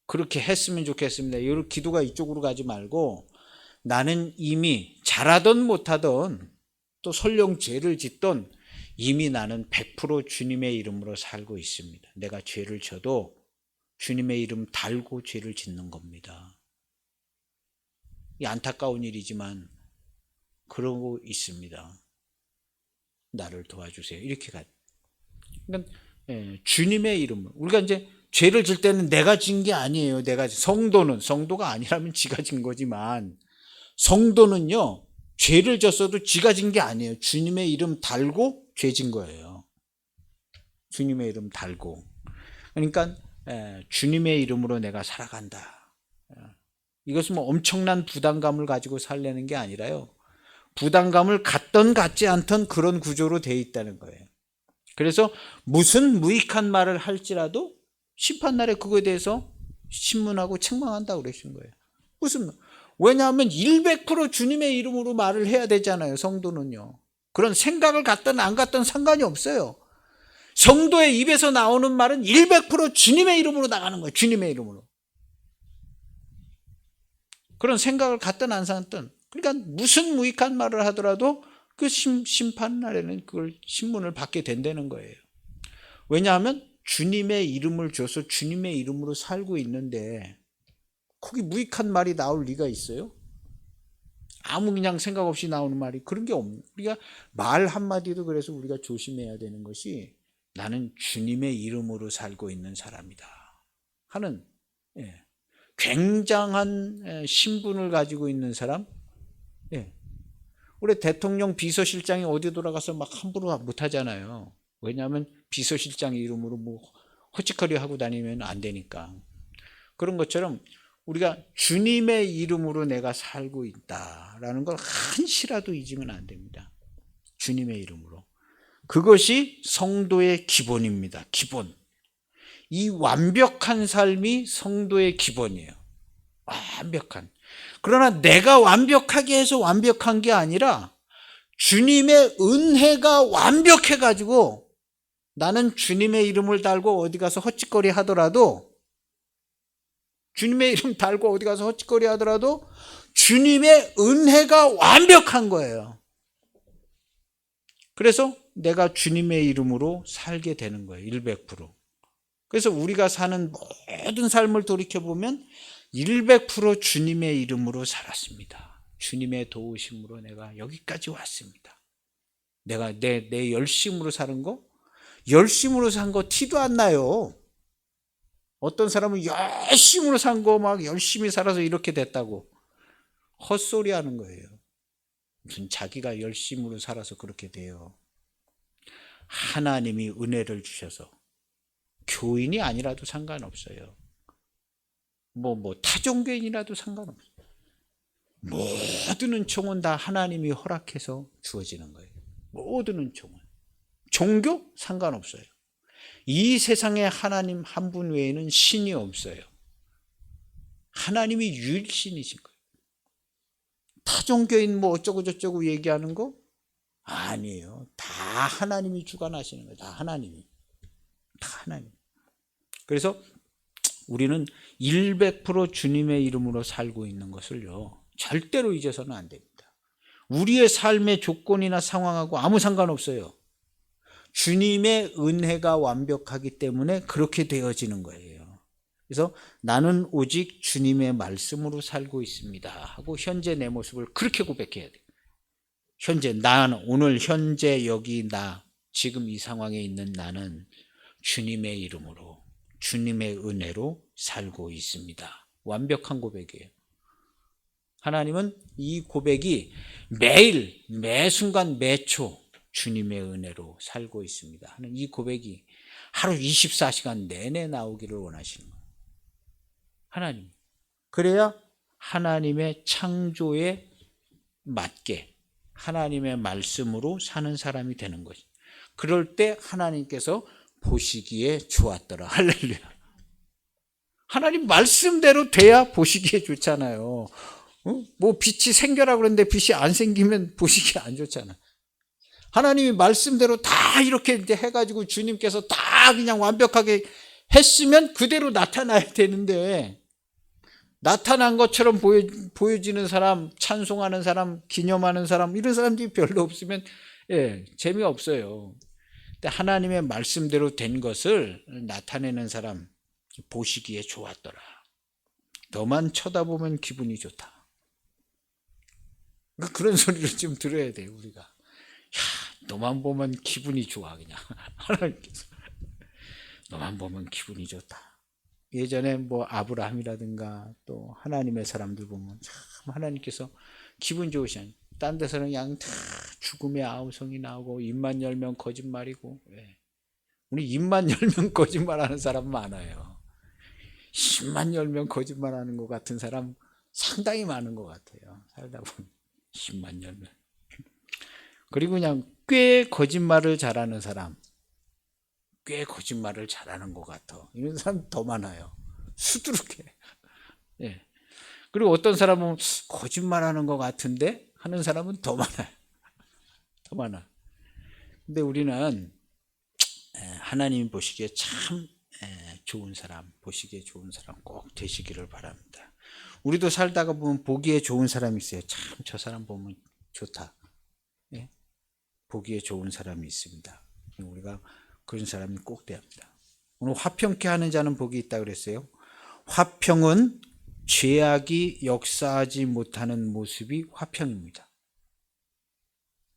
[SPEAKER 1] 그렇게 했으면 좋겠습니다. 이 기도가 이쪽으로 가지 말고, 나는 이미 잘하든 못하든 또 설령 죄를 짓든 이미 나는 100% 주님의 이름으로 살고 있습니다. 내가 죄를 져도 주님의 이름 달고 죄를 짓는 겁니다. 이 안타까운 일이지만 그러고 있습니다. 나를 도와주세요. 이렇게 가. 그러니까 주님의 이름으로 우리가 이제 죄를 질 때는 내가 진 게 아니에요. 성도가 아니라면 지가 진 거지만, 성도는요 죄를 졌어도 지가 진 게 아니에요. 주님의 이름 달고 죄 진 거예요. 주님의 이름 달고. 그러니까 주님의 이름으로 내가 살아간다. 이것은 뭐 엄청난 부담감을 가지고 살려는 게 아니라요, 부담감을 갖던 갖지 않던 그런 구조로 돼 있다는 거예요. 그래서 무슨 무익한 말을 할지라도 심판날에 그거에 대해서 신문하고 책망한다고 그러신 거예요. 왜냐하면 100% 주님의 이름으로 말을 해야 되잖아요. 성도는요. 그런 생각을 갖든 안 갖든 상관이 없어요. 성도의 입에서 나오는 말은 100% 주님의 이름으로 나가는 거예요. 주님의 이름으로. 그런 생각을 갖든 안 갖든, 그러니까 무슨 무익한 말을 하더라도 그 심판날에는 그걸 신문을 받게 된다는 거예요. 왜냐하면 주님의 이름을 줘서 주님의 이름으로 살고 있는데 거기 무익한 말이 나올 리가 있어요? 아무 그냥 생각 없이 나오는 말이 그런 게 없는. 우리가 말 한마디도 그래서 우리가 조심해야 되는 것이, 나는 주님의 이름으로 살고 있는 사람이다 하는 굉장한 신분을 가지고 있는 사람, 예. 우리 대통령 비서실장이 어디 돌아가서 막 함부로 못하잖아요. 왜냐하면 비서실장 이름으로 뭐 허짓거리 하고 다니면 안 되니까. 그런 것처럼 우리가 주님의 이름으로 내가 살고 있다라는 걸 한시라도 잊으면 안 됩니다. 주님의 이름으로. 그것이 성도의 기본입니다. 기본. 이 완벽한 삶이 성도의 기본이에요. 완벽한. 그러나 내가 완벽하게 해서 완벽한 게 아니라 주님의 은혜가 완벽해가지고 나는 주님의 이름을 달고 어디 가서 헛짓거리 하더라도 주님의 이름 달고 어디 가서 헛짓거리 하더라도 주님의 은혜가 완벽한 거예요. 그래서 내가 주님의 이름으로 살게 되는 거예요. 100%. 그래서 우리가 사는 모든 삶을 돌이켜보면 100% 주님의 이름으로 살았습니다. 주님의 도우심으로 내가 여기까지 왔습니다. 내가 내 열심으로 사는 거, 열심으로 산 거 티도 안 나요. 어떤 사람은 열심으로 산 거 막 열심히 살아서 이렇게 됐다고 헛소리 하는 거예요. 무슨 자기가 열심으로 살아서 그렇게 돼요. 하나님이 은혜를 주셔서 교인이 아니라도 상관없어요. 뭐 타종교인이라도 상관없어요. 모든 은총은 다 하나님이 허락해서 주어지는 거예요. 모든 은총은. 종교? 상관없어요. 이 세상에 하나님 한 분 외에는 신이 없어요. 하나님이 유일신이신 거예요. 타종교인 뭐 어쩌고 저쩌고 얘기하는 거? 아니에요. 다 하나님이 주관하시는 거예요. 다 하나님이. 다 하나님. 그래서 우리는 100% 주님의 이름으로 살고 있는 것을요, 절대로 잊어서는 안 됩니다. 우리의 삶의 조건이나 상황하고 아무 상관없어요. 주님의 은혜가 완벽하기 때문에 그렇게 되어지는 거예요. 그래서 나는 오직 주님의 말씀으로 살고 있습니다 하고 현재 내 모습을 그렇게 고백해야 돼요. 현재 나는, 오늘 현재 여기 나, 지금 이 상황에 있는 나는 주님의 이름으로, 주님의 은혜로 살고 있습니다. 완벽한 고백이에요. 하나님은 이 고백이 매일, 매 순간, 매 초 주님의 은혜로 살고 있습니다 하는 이 고백이 하루 24시간 내내 나오기를 원하시는 거예요. 하나님. 그래야 하나님의 창조에 맞게 하나님의 말씀으로 사는 사람이 되는 거죠. 그럴 때 하나님께서 보시기에 좋았더라. 할렐루야. 하나님 말씀대로 돼야 보시기에 좋잖아요. 뭐 빛이 생겨라 그러는데 빛이 안 생기면 보시기에 안 좋잖아. 하나님이 말씀대로 다 이렇게 이제 해가지고 주님께서 다 그냥 완벽하게 했으면 그대로 나타나야 되는데, 나타난 것처럼 보여지는 사람, 찬송하는 사람, 기념하는 사람, 이런 사람들이 별로 없으면 재미없어요. 근데 하나님의 말씀대로 된 것을 나타내는 사람, 보시기에 좋았더라. 너만 쳐다보면 기분이 좋다. 그런 소리를 좀 들어야 돼요, 우리가. 야, 너만 보면 기분이 좋아, 그냥. 하나님께서. 너만 보면 기분이 좋다. 예전에 뭐 아브라함이라든가 또 하나님의 사람들 보면 참 하나님께서 기분 좋으시잖아요. 딴 데서는 그냥 다 죽음의 아우성이 나오고 입만 열면 거짓말이고. 우리 입만 열면 거짓말하는 사람 많아요. 입만 열면 거짓말하는 것 같은 사람 상당히 많은 것 같아요. 살다 보면 입만 열면. 그리고 그냥 꽤 거짓말을 잘하는 사람, 꽤 거짓말을 잘하는 것 같아. 이런 사람 더 많아요. 수두룩해. 그리고 어떤 사람은 거짓말하는 것 같은데 하는 사람은 더 많아요. 더 많아. 근데 우리는 하나님 보시기에 참 좋은 사람, 보시기에 좋은 사람 꼭 되시기를 바랍니다. 우리도 살다가 보면 보기에 좋은 사람이 있어요. 참 저 사람 보면 좋다. 보기에 좋은 사람이 있습니다. 우리가 그런 사람이 꼭 돼야 합니다. 오늘 화평케 하는 자는 복이 있다 그랬어요. 화평은 죄악이 역사하지 못하는 모습이 화평입니다.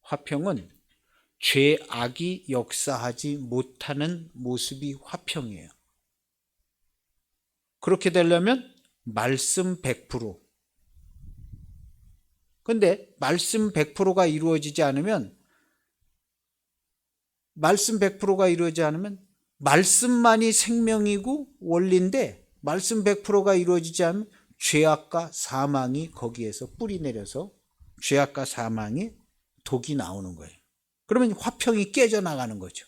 [SPEAKER 1] 화평은 죄악이 역사하지 못하는 모습이 화평이에요. 그렇게 되려면 말씀 100%, 근데 말씀 100%가 이루어지지 않으면 말씀만이 생명이고 원리인데 말씀 100%가 이루어지지 않으면 죄악과 사망이 거기에서 뿌리 내려서 죄악과 사망이 독이 나오는 거예요. 그러면 화평이 깨져나가는 거죠.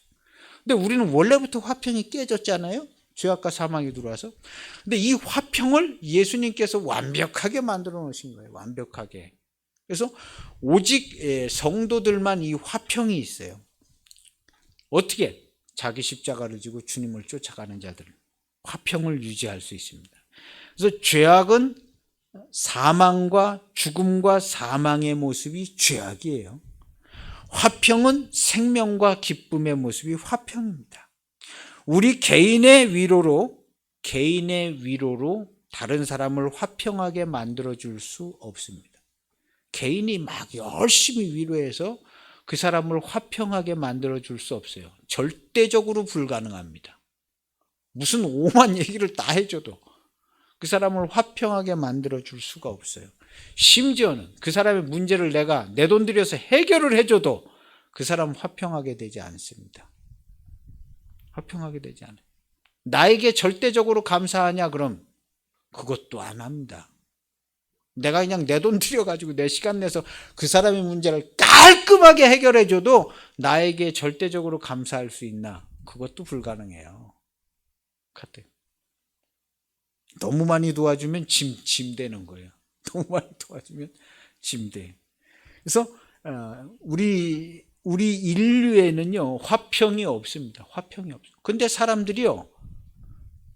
[SPEAKER 1] 근데 우리는 원래부터 화평이 깨졌잖아요. 죄악과 사망이 들어와서. 근데 이 화평을 예수님께서 완벽하게 만들어 놓으신 거예요. 완벽하게. 그래서 오직 성도들만 이 화평이 있어요. 어떻게? 자기 십자가를 지고 주님을 쫓아가는 자들은 화평을 유지할 수 있습니다. 그래서 죄악은 사망과 죽음과 사망의 모습이 죄악이에요. 화평은 생명과 기쁨의 모습이 화평입니다. 우리 개인의 위로로 다른 사람을 화평하게 만들어줄 수 없습니다. 개인이 막 열심히 위로해서 그 사람을 화평하게 만들어줄 수 없어요. 절대적으로 불가능합니다. 무슨 오만 얘기를 다 해줘도 그 사람을 화평하게 만들어줄 수가 없어요. 심지어는 그 사람의 문제를 내가 내 돈 들여서 해결을 해줘도 그 사람은 화평하게 되지 않습니다. 화평하게 되지 않아요. 나에게 절대적으로 감사하냐? 그럼 그것도 안 합니다. 내가 그냥 내 돈 들여가지고 내 시간 내서 그 사람의 문제를 깔끔하게 해결해줘도 나에게 절대적으로 감사할 수 있나? 그것도 불가능해요. 너무 많이 도와주면 짐 되는 거예요. 너무 많이 도와주면 짐 돼. 그래서 우리 인류에는요 화평이 없습니다. 화평이 없어요. 근데 사람들이요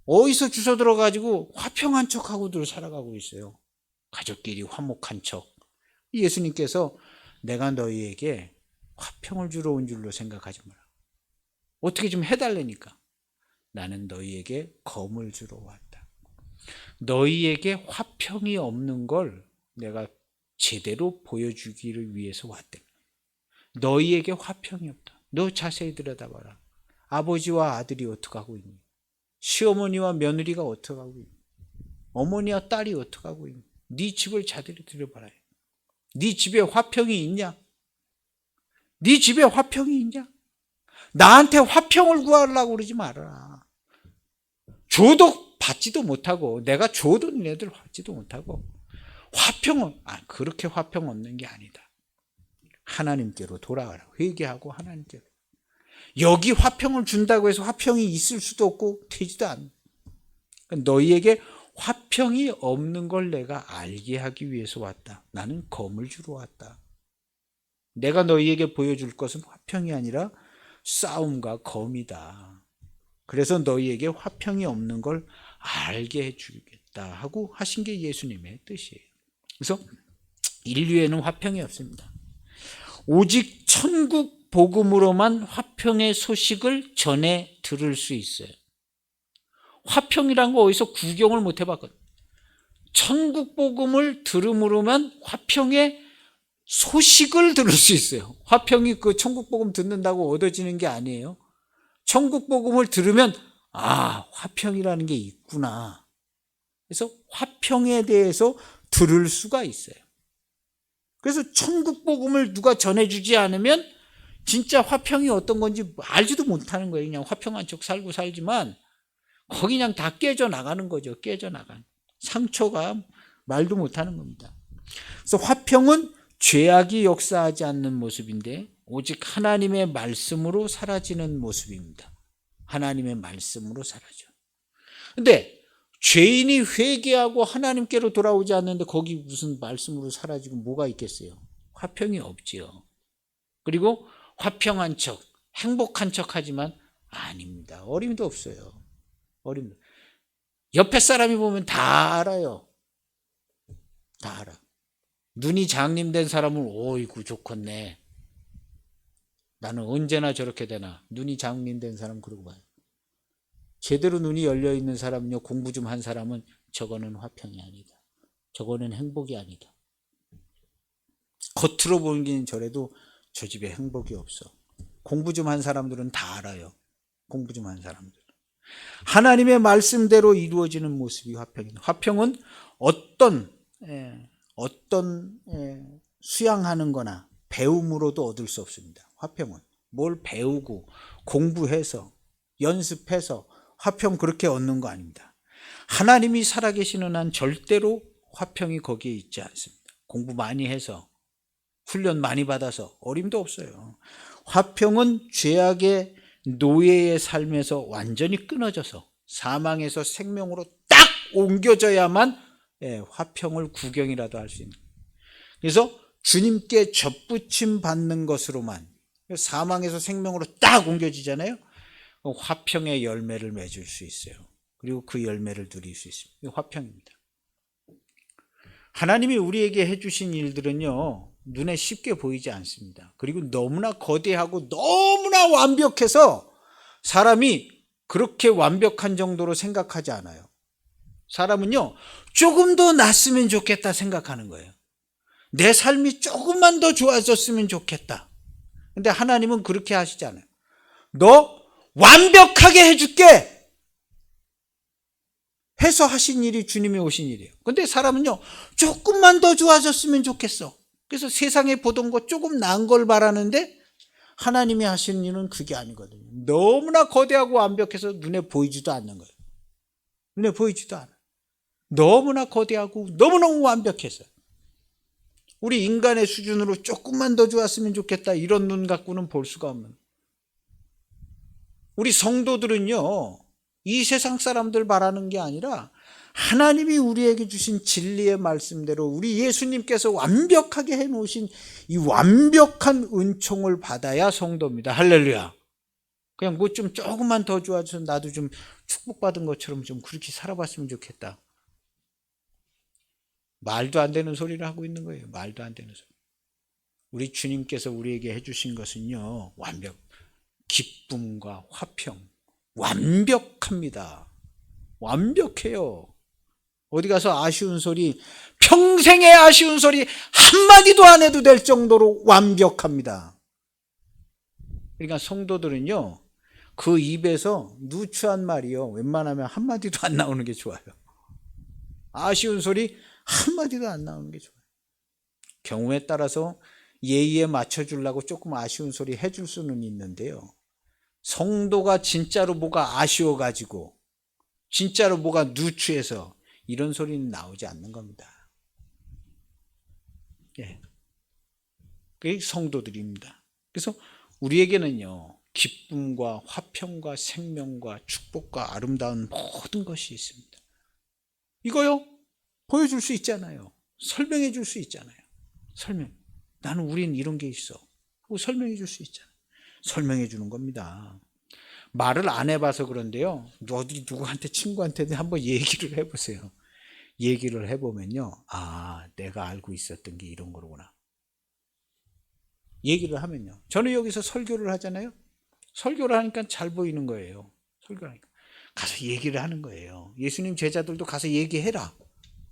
[SPEAKER 1] 어디서 주워 들어가지고 화평한 척하고들 살아가고 있어요. 가족끼리 화목한 척. 예수님께서 내가 너희에게 화평을 주러 온 줄로 생각하지 마라. 어떻게 좀 해달라니까. 나는 너희에게 검을 주러 왔다. 너희에게 화평이 없는 걸 내가 제대로 보여주기를 위해서 왔다. 너희에게 화평이 없다. 너 자세히 들여다봐라. 아버지와 아들이 어떻게 하고 있니? 시어머니와 며느리가 어떻게 하고 있니? 어머니와 딸이 어떻게 하고 있니? 네 집을 자세히 들여봐라. 네 집에 화평이 있냐? 네 집에 화평이 있냐? 나한테 화평을 구하려고 그러지 말아라. 줘도 받지도 못하고 내가 줘도 니네들 받지도 못하고 화평은 그렇게 화평 얻는 게 아니다. 하나님께로 돌아가라. 회개하고 하나님께로. 여기 화평을 준다고 해서 화평이 있을 수도 없고 되지도 않아. 너희에게 화평이 없는 걸 내가 알게 하기 위해서 왔다. 나는 검을 주러 왔다. 내가 너희에게 보여줄 것은 화평이 아니라 싸움과 검이다. 그래서 너희에게 화평이 없는 걸 알게 해주겠다 하고 하신 게 예수님의 뜻이에요. 그래서 인류에는 화평이 없습니다. 오직 천국 복음으로만 화평의 소식을 전해 들을 수 있어요. 화평이란 거 어디서 구경을 못 해봤거든. 천국 복음을 들음으로만 화평의 소식을 들을 수 있어요. 화평이 그 천국 복음 듣는다고 얻어지는 게 아니에요. 천국 복음을 들으면 화평이라는 게 있구나. 그래서 화평에 대해서 들을 수가 있어요. 그래서 천국 복음을 누가 전해주지 않으면 진짜 화평이 어떤 건지 알지도 못하는 거예요. 그냥 화평한 척 살고 살지만 거기 그냥 다 깨져나가는 거죠. 깨져나간 상처가 말도 못하는 겁니다. 그래서 화평은 죄악이 역사하지 않는 모습인데 오직 하나님의 말씀으로 사라지는 모습입니다. 하나님의 말씀으로 사라져. 근데 죄인이 회개하고 하나님께로 돌아오지 않는데 거기 무슨 말씀으로 사라지고 뭐가 있겠어요? 화평이 없지요. 그리고 화평한 척, 행복한 척 하지만 아닙니다. 어림도 없어요. 어림도. 옆에 사람이 보면 다 알아요. 다 알아. 눈이 장님된 사람은 어이구 좋겠네. 나는 언제나 저렇게 되나. 눈이 장님된 사람 그러고 봐요. 제대로 눈이 열려있는 사람은요, 공부 좀 한 사람은 저거는 화평이 아니다. 저거는 행복이 아니다. 겉으로 보기는 저래도 저 집에 행복이 없어. 공부 좀 한 사람들은 다 알아요. 공부 좀 한 사람들. 하나님의 말씀대로 이루어지는 모습이 화평입니다. 화평은 어떤 수양하는 거나 배움으로도 얻을 수 없습니다. 화평은 뭘 배우고 공부해서 연습해서 화평 그렇게 얻는 거 아닙니다. 하나님이 살아계시는 한 절대로 화평이 거기에 있지 않습니다. 공부 많이 해서 훈련 많이 받아서 어림도 없어요. 화평은 죄악의 노예의 삶에서 완전히 끊어져서 사망에서 생명으로 딱 옮겨져야만 화평을 구경이라도 할 수 있는. 그래서 주님께 접붙임 받는 것으로만 사망에서 생명으로 딱 옮겨지잖아요. 화평의 열매를 맺을 수 있어요. 그리고 그 열매를 누릴 수 있습니다. 이게 화평입니다. 하나님이 우리에게 해주신 일들은요, 눈에 쉽게 보이지 않습니다. 그리고 너무나 거대하고 너무나 완벽해서 사람이 그렇게 완벽한 정도로 생각하지 않아요. 사람은요, 조금 더 낫으면 좋겠다 생각하는 거예요. 내 삶이 조금만 더 좋아졌으면 좋겠다. 근데 하나님은 그렇게 하시지 않아요. 너 완벽하게 해줄게 해서 하신 일이 주님이 오신 일이에요. 근데 사람은요, 조금만 더 좋아졌으면 좋겠어. 그래서 세상에 보던 것 조금 나은 걸 바라는데 하나님이 하시는 일은 그게 아니거든요. 너무나 거대하고 완벽해서 눈에 보이지도 않는 거예요. 눈에 보이지도 않아요. 너무나 거대하고 너무너무 완벽해서. 우리 인간의 수준으로 조금만 더 좋았으면 좋겠다 이런 눈 갖고는 볼 수가 없는. 우리 성도들은요, 이 세상 사람들 바라는 게 아니라 하나님이 우리에게 주신 진리의 말씀대로 우리 예수님께서 완벽하게 해놓으신 이 완벽한 은총을 받아야 성도입니다. 할렐루야. 그냥 뭐 좀 조금만 더 좋아져서 나도 좀 축복받은 것처럼 좀 그렇게 살아봤으면 좋겠다. 말도 안 되는 소리를 하고 있는 거예요. 말도 안 되는 소리. 우리 주님께서 우리에게 해주신 것은요, 기쁨과 화평, 완벽합니다. 완벽해요. 어디 가서 아쉬운 소리, 평생의 아쉬운 소리 한마디도 안 해도 될 정도로 완벽합니다. 그러니까 성도들은요, 그 입에서 누추한 말이요, 웬만하면 한마디도 안 나오는 게 좋아요. 아쉬운 소리 한마디도 안 나오는 게 좋아요. 경우에 따라서 예의에 맞춰주려고 조금 아쉬운 소리 해줄 수는 있는데요, 성도가 진짜로 뭐가 아쉬워가지고 진짜로 뭐가 누추해서 이런 소리는 나오지 않는 겁니다. 예, 그게 성도들입니다. 그래서 우리에게는요, 기쁨과 화평과 생명과 축복과 아름다운 모든 것이 있습니다. 이거요, 보여줄 수 있잖아요. 설명해 줄 수 있잖아요. 나는 우린 이런 게 있어 하고 설명해 줄 수 있잖아요. 설명해 주는 겁니다. 말을 안 해봐서 그런데요, 어디 누구한테 친구한테 한번 얘기를 해보세요. 얘기를 해보면요, 아, 내가 알고 있었던 게 이런 거구나. 얘기를 하면요, 저는 여기서 설교를 하잖아요. 설교를 하니까 잘 보이는 거예요. 설교를 하니까 가서 얘기를 하는 거예요. 예수님 제자들도 가서 얘기해라.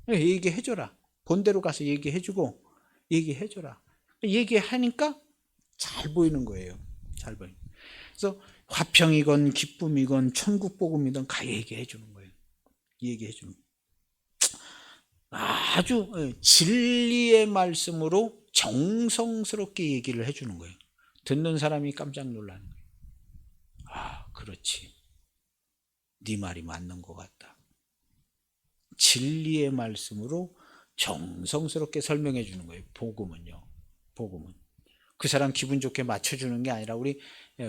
[SPEAKER 1] 얘기해줘라. 본대로 가서 얘기해주고 얘기해줘라. 얘기하니까 잘 보이는 거예요. 잘 보이는. 그래서 화평이건 기쁨이건 천국복음이든 다 얘기해 주는 거예요. 얘기해 주는 거예요. 아주 진리의 말씀으로 정성스럽게 얘기를 해 주는 거예요. 듣는 사람이 깜짝 놀라는 거예요. 아, 그렇지. 네 말이 맞는 것 같다. 진리의 말씀으로 정성스럽게 설명해 주는 거예요. 복음은요. 복음은. 그 사람 기분 좋게 맞춰주는 게 아니라 우리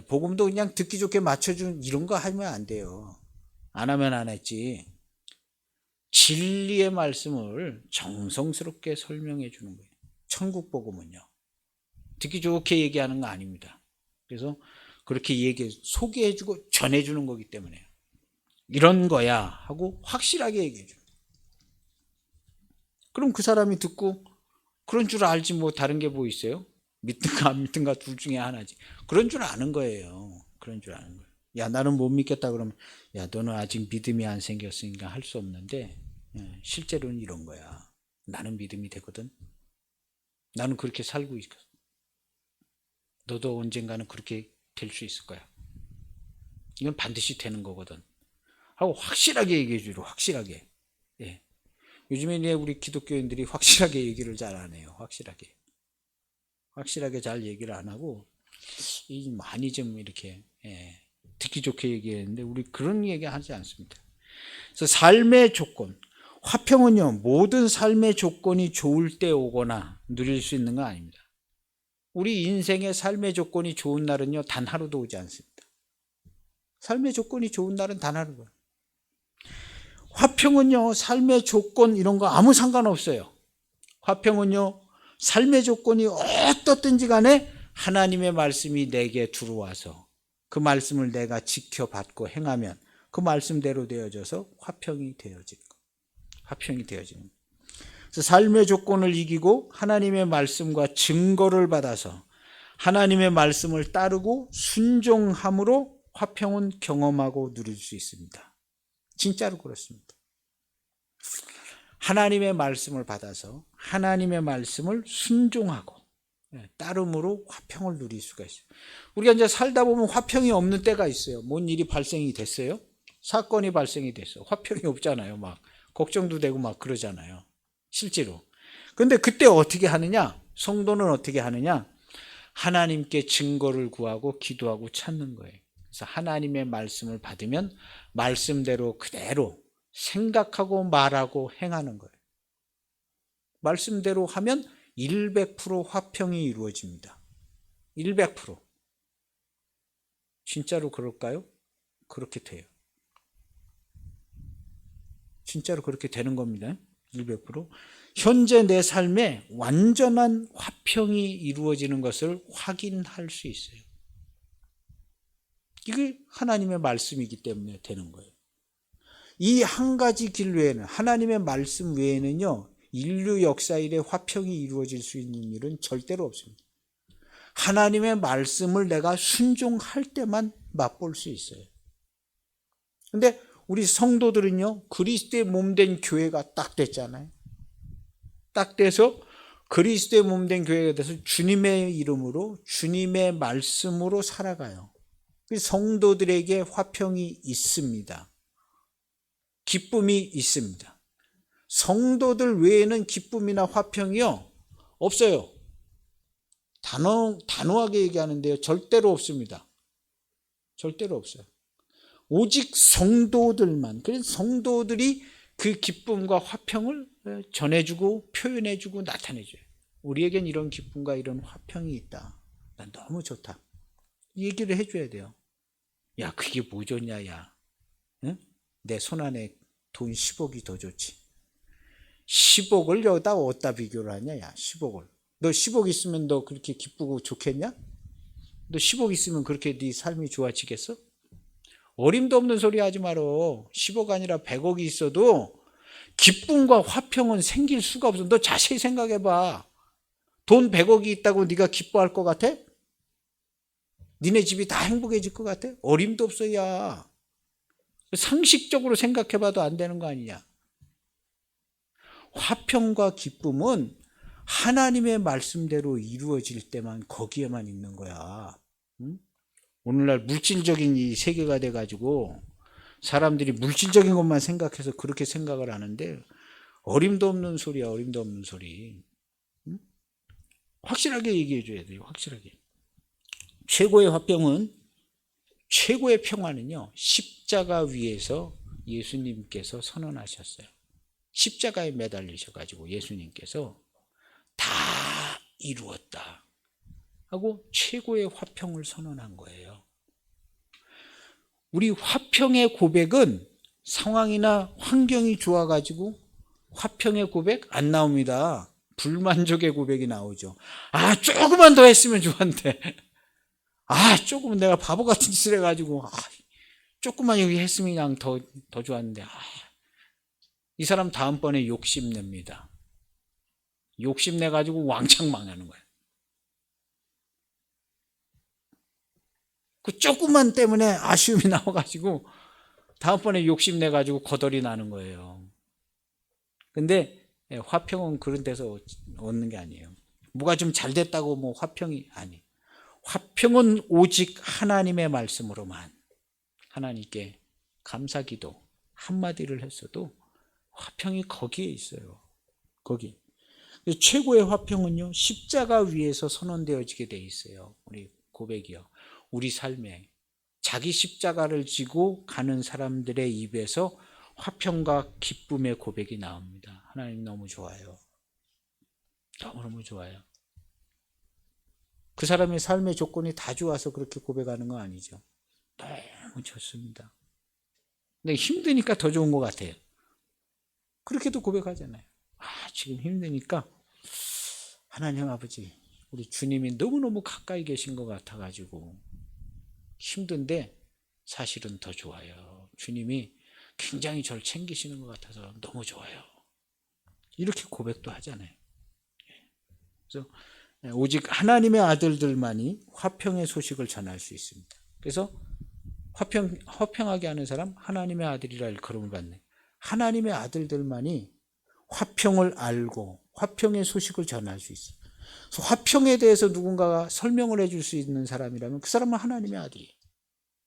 [SPEAKER 1] 복음도 그냥 듣기 좋게 맞춰주는 이런 거 하면 안 돼요. 안 하면 안 했지. 진리의 말씀을 정성스럽게 설명해 주는 거예요. 천국 복음은요, 듣기 좋게 얘기하는 거 아닙니다. 그래서 그렇게 소개해 주고 전해 주는 거기 때문에 이런 거야 하고 확실하게 얘기해 줘요. 그럼 그 사람이 듣고 그런 줄 알지 뭐 다른 게 뭐 있어요? 믿든가 안 믿든가 둘 중에 하나지. 그런 줄 아는 거예요. 그런 줄 아는 거예요. 야, 나는 못 믿겠다 그러면, 야, 너는 아직 믿음이 안 생겼으니까 할 수 없는데, 실제로는 이런 거야. 나는 믿음이 되거든. 나는 그렇게 살고 있어. 너도 언젠가는 그렇게 될 수 있을 거야. 이건 반드시 되는 거거든 하고 확실하게 얘기해 주려. 확실하게. 예. 요즘에 우리 기독교인들이 확실하게 얘기를 잘 안 해요. 확실하게. 확실하게 잘 얘기를 안 하고 많이 좀 이렇게 듣기 좋게 얘기했는데 우리 그런 얘기 하지 않습니다. 그래서 삶의 조건, 화평은요 모든 삶의 조건이 좋을 때 오거나 누릴 수 있는 건 아닙니다. 우리 인생의 삶의 조건이 좋은 날은요 단 하루도 오지 않습니다. 삶의 조건이 좋은 날은 단 하루도. 화평은요 삶의 조건 이런 거 아무 상관없어요. 화평은요 삶의 조건이 어떻든지 간에 하나님의 말씀이 내게 들어와서 그 말씀을 내가 지켜받고 행하면 그 말씀대로 되어져서 화평이 되어지는 것. 화평이 되어지는 것. 그래서 삶의 조건을 이기고 하나님의 말씀과 증거를 받아서 하나님의 말씀을 따르고 순종함으로 화평은 경험하고 누릴 수 있습니다. 진짜로 그렇습니다. 하나님의 말씀을 받아서 하나님의 말씀을 순종하고 따름으로 화평을 누릴 수가 있어요. 우리가 이제 살다 보면 화평이 없는 때가 있어요. 뭔 일이 발생이 됐어요? 사건이 발생이 됐어. 화평이 없잖아요. 막 걱정도 되고 막 그러잖아요. 실제로. 그런데 그때 어떻게 하느냐? 성도는 어떻게 하느냐? 하나님께 증거를 구하고 기도하고 찾는 거예요. 그래서 하나님의 말씀을 받으면 말씀대로 그대로 생각하고 말하고 행하는 거예요. 말씀대로 하면 100% 화평이 이루어집니다. 100%. 진짜로 그럴까요? 그렇게 돼요. 진짜로 그렇게 되는 겁니다. 100%. 현재 내 삶에 완전한 화평이 이루어지는 것을 확인할 수 있어요. 이게 하나님의 말씀이기 때문에 되는 거예요. 이 한 가지 길 외에는 하나님의 말씀 외에는요 인류 역사 일에 화평이 이루어질 수 있는 일은 절대로 없습니다. 하나님의 말씀을 내가 순종할 때만 맛볼 수 있어요. 근데 우리 성도들은요 그리스도의 몸된 교회가 딱 됐잖아요. 딱 돼서 그리스도의 몸된 교회가 돼서 주님의 이름으로 주님의 말씀으로 살아가요. 성도들에게 화평이 있습니다. 기쁨이 있습니다. 성도들 외에는 기쁨이나 화평이요 없어요. 단호하게 얘기하는데요 절대로 없습니다. 절대로 없어요. 오직 성도들만, 그래서 성도들이 그 기쁨과 화평을 전해주고 표현해주고 나타내줘요. 우리에겐 이런 기쁨과 이런 화평이 있다. 난 너무 좋다. 얘기를 해줘야 돼요. 야 그게 뭐 좋냐 야. 응? 내 손안에 돈 10억이 더 좋지. 10억을 여기다 어디다 비교를 하냐 야 10억을. 너 10억 있으면 너 그렇게 기쁘고 좋겠냐? 너 10억 있으면 그렇게 네 삶이 좋아지겠어? 어림도 없는 소리 하지 말어. 10억 아니라 100억이 있어도 기쁨과 화평은 생길 수가 없어. 너 자세히 생각해봐. 돈 100억이 있다고 네가 기뻐할 것 같아? 니네 집이 다 행복해질 것 같아? 어림도 없어 야. 상식적으로 생각해봐도 안 되는 거 아니냐. 화평과 기쁨은 하나님의 말씀대로 이루어질 때만 거기에만 있는 거야. 응? 오늘날 물질적인 이 세계가 돼가지고 사람들이 물질적인 것만 생각해서 그렇게 생각을 하는데 어림도 없는 소리야. 어림도 없는 소리. 응? 확실하게 얘기해 줘야 돼요. 확실하게. 최고의 화평은, 최고의 평화는요 십자가 위에서 예수님께서 선언하셨어요. 십자가에 매달리셔가지고 예수님께서 다 이루었다 하고 최고의 화평을 선언한 거예요. 우리 화평의 고백은 상황이나 환경이 좋아가지고 화평의 고백 안 나옵니다. 불만족의 고백이 나오죠. 아 조금만 더 했으면 좋았는데, 아 조금 내가 바보 같은 짓을 해가지고 조금만 여기 했으면 그냥 더 좋았는데, 이 사람 다음번에 욕심냅니다. 욕심내가지고 왕창 망하는 거예요. 그 조금만 때문에 아쉬움이 나와가지고 다음번에 욕심내가지고 거덜이 나는 거예요. 근데 화평은 그런 데서 얻는 게 아니에요. 뭐가 좀 잘 됐다고 뭐 화평이 아니. 화평은 오직 하나님의 말씀으로만, 하나님께 감사기도 한마디를 했어도 화평이 거기에 있어요. 거기. 최고의 화평은요, 십자가 위에서 선언되어지게 돼 있어요. 우리 고백이요. 우리 삶에 자기 십자가를 지고 가는 사람들의 입에서 화평과 기쁨의 고백이 나옵니다. 하나님 너무 좋아요. 너무너무 좋아요. 그 사람의 삶의 조건이 다 좋아서 그렇게 고백하는 거 아니죠. 너무 좋습니다. 근데 힘드니까 더 좋은 것 같아요. 그렇게도 고백하잖아요. 지금 힘드니까 하나님 아버지, 우리 주님이 너무너무 가까이 계신 것 같아가지고 힘든데 사실은 더 좋아요. 주님이 굉장히 저를 챙기시는 것 같아서 너무 좋아요. 이렇게 고백도 하잖아요. 그래서 오직 하나님의 아들들만이 화평의 소식을 전할 수 있습니다. 그래서 화평하게 하는 사람 하나님의 아들이라 일컬음을 받네. 하나님의 아들들만이 화평을 알고 화평의 소식을 전할 수 있어요. 그래서 화평에 대해서 누군가가 설명을 해줄 수 있는 사람이라면 그 사람은 하나님의 아들이에요.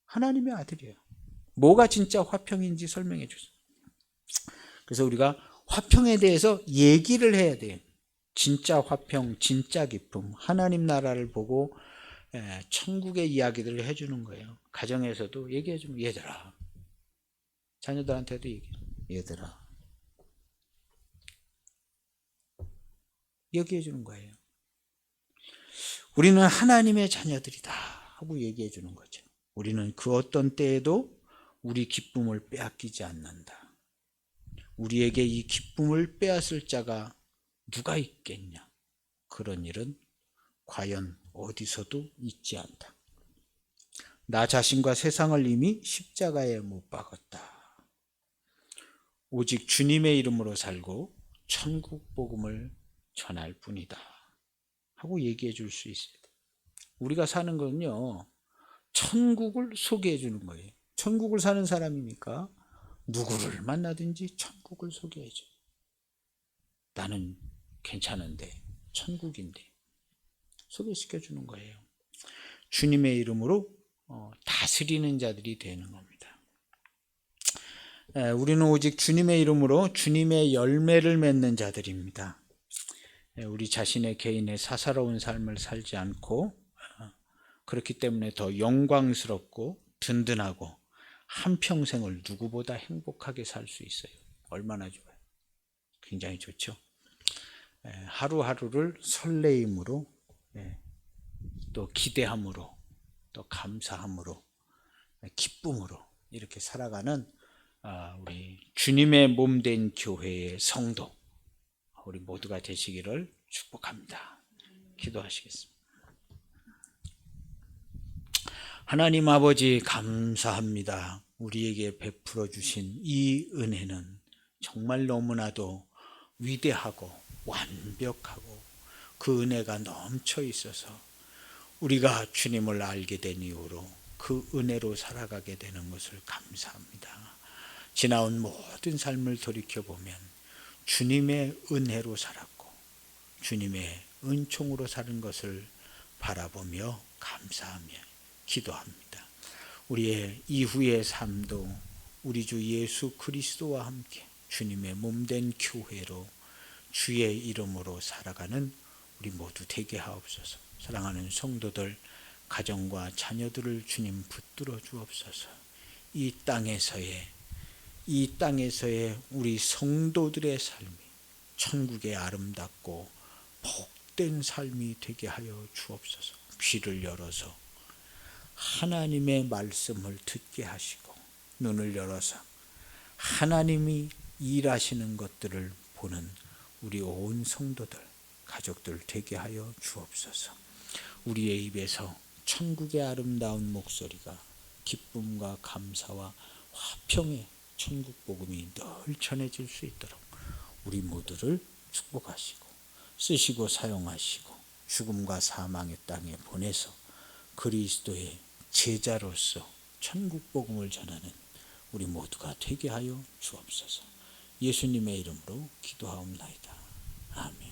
[SPEAKER 1] 하나님의 아들이에요. 뭐가 진짜 화평인지 설명해 주세요. 그래서 우리가 화평에 대해서 얘기를 해야 돼요. 진짜 화평, 진짜 기쁨, 하나님 나라를 보고 천국의 이야기들을 해주는 거예요. 가정에서도 얘기해주면 얘들아, 자녀들한테도 얘들아, 얘기해주는 거예요. 우리는 하나님의 자녀들이다 하고 얘기해주는 거죠. 우리는 그 어떤 때에도 우리 기쁨을 빼앗기지 않는다. 우리에게 이 기쁨을 빼앗을 자가 누가 있겠냐? 그런 일은 과연 어디서도 있지 않다. 나 자신과 세상을 이미 십자가에 못 박았다. 오직 주님의 이름으로 살고 천국 복음을 전할 뿐이다 하고 얘기해 줄 수 있어요. 우리가 사는 건요, 천국을 소개해 주는 거예요. 천국을 사는 사람이니까 누구를 만나든지 천국을 소개해 줘. 나는 괜찮은데, 천국인데 소개시켜 주는 거예요. 주님의 이름으로 다스리는 자들이 되는 겁니다. 우리는 오직 주님의 이름으로 주님의 열매를 맺는 자들입니다. 우리 자신의 개인의 사사로운 삶을 살지 않고 그렇기 때문에 더 영광스럽고 든든하고 한평생을 누구보다 행복하게 살 수 있어요. 얼마나 좋아요. 굉장히 좋죠. 하루하루를 설레임으로, 또 기대함으로, 또 감사함으로, 기쁨으로 이렇게 살아가는 우리 주님의 몸된 교회의 성도, 우리 모두가 되시기를 축복합니다. 기도하시겠습니다. 하나님 아버지 감사합니다. 우리에게 베풀어 주신 이 은혜는 정말 너무나도 위대하고 완벽하고 그 은혜가 넘쳐 있어서 우리가 주님을 알게 된 이후로 그 은혜로 살아가게 되는 것을 감사합니다. 지나온 모든 삶을 돌이켜보면 주님의 은혜로 살았고 주님의 은총으로 사는 것을 바라보며 감사하며 기도합니다. 우리의 이후의 삶도 우리 주 예수 그리스도와 함께 주님의 몸된 교회로 주의 이름으로 살아가는 우리 모두 되게 하옵소서. 사랑하는 성도들, 가정과 자녀들을 주님 붙들어 주옵소서. 이 땅에서의 우리 성도들의 삶이 천국의 아름답고 복된 삶이 되게 하여 주옵소서. 귀를 열어서 하나님의 말씀을 듣게 하시고 눈을 열어서 하나님이 일하시는 것들을 보는 우리 온 성도들, 가족들 되게 하여 주옵소서. 우리의 입에서 천국의 아름다운 목소리가 기쁨과 감사와 화평의 천국 복음이 늘 전해질 수 있도록 우리 모두를 축복하시고 쓰시고 사용하시고 죽음과 사망의 땅에 보내서 그리스도의 제자로서 천국 복음을 전하는 우리 모두가 되게 하여 주옵소서. 예수님의 이름으로 기도하옵나이다. 아멘.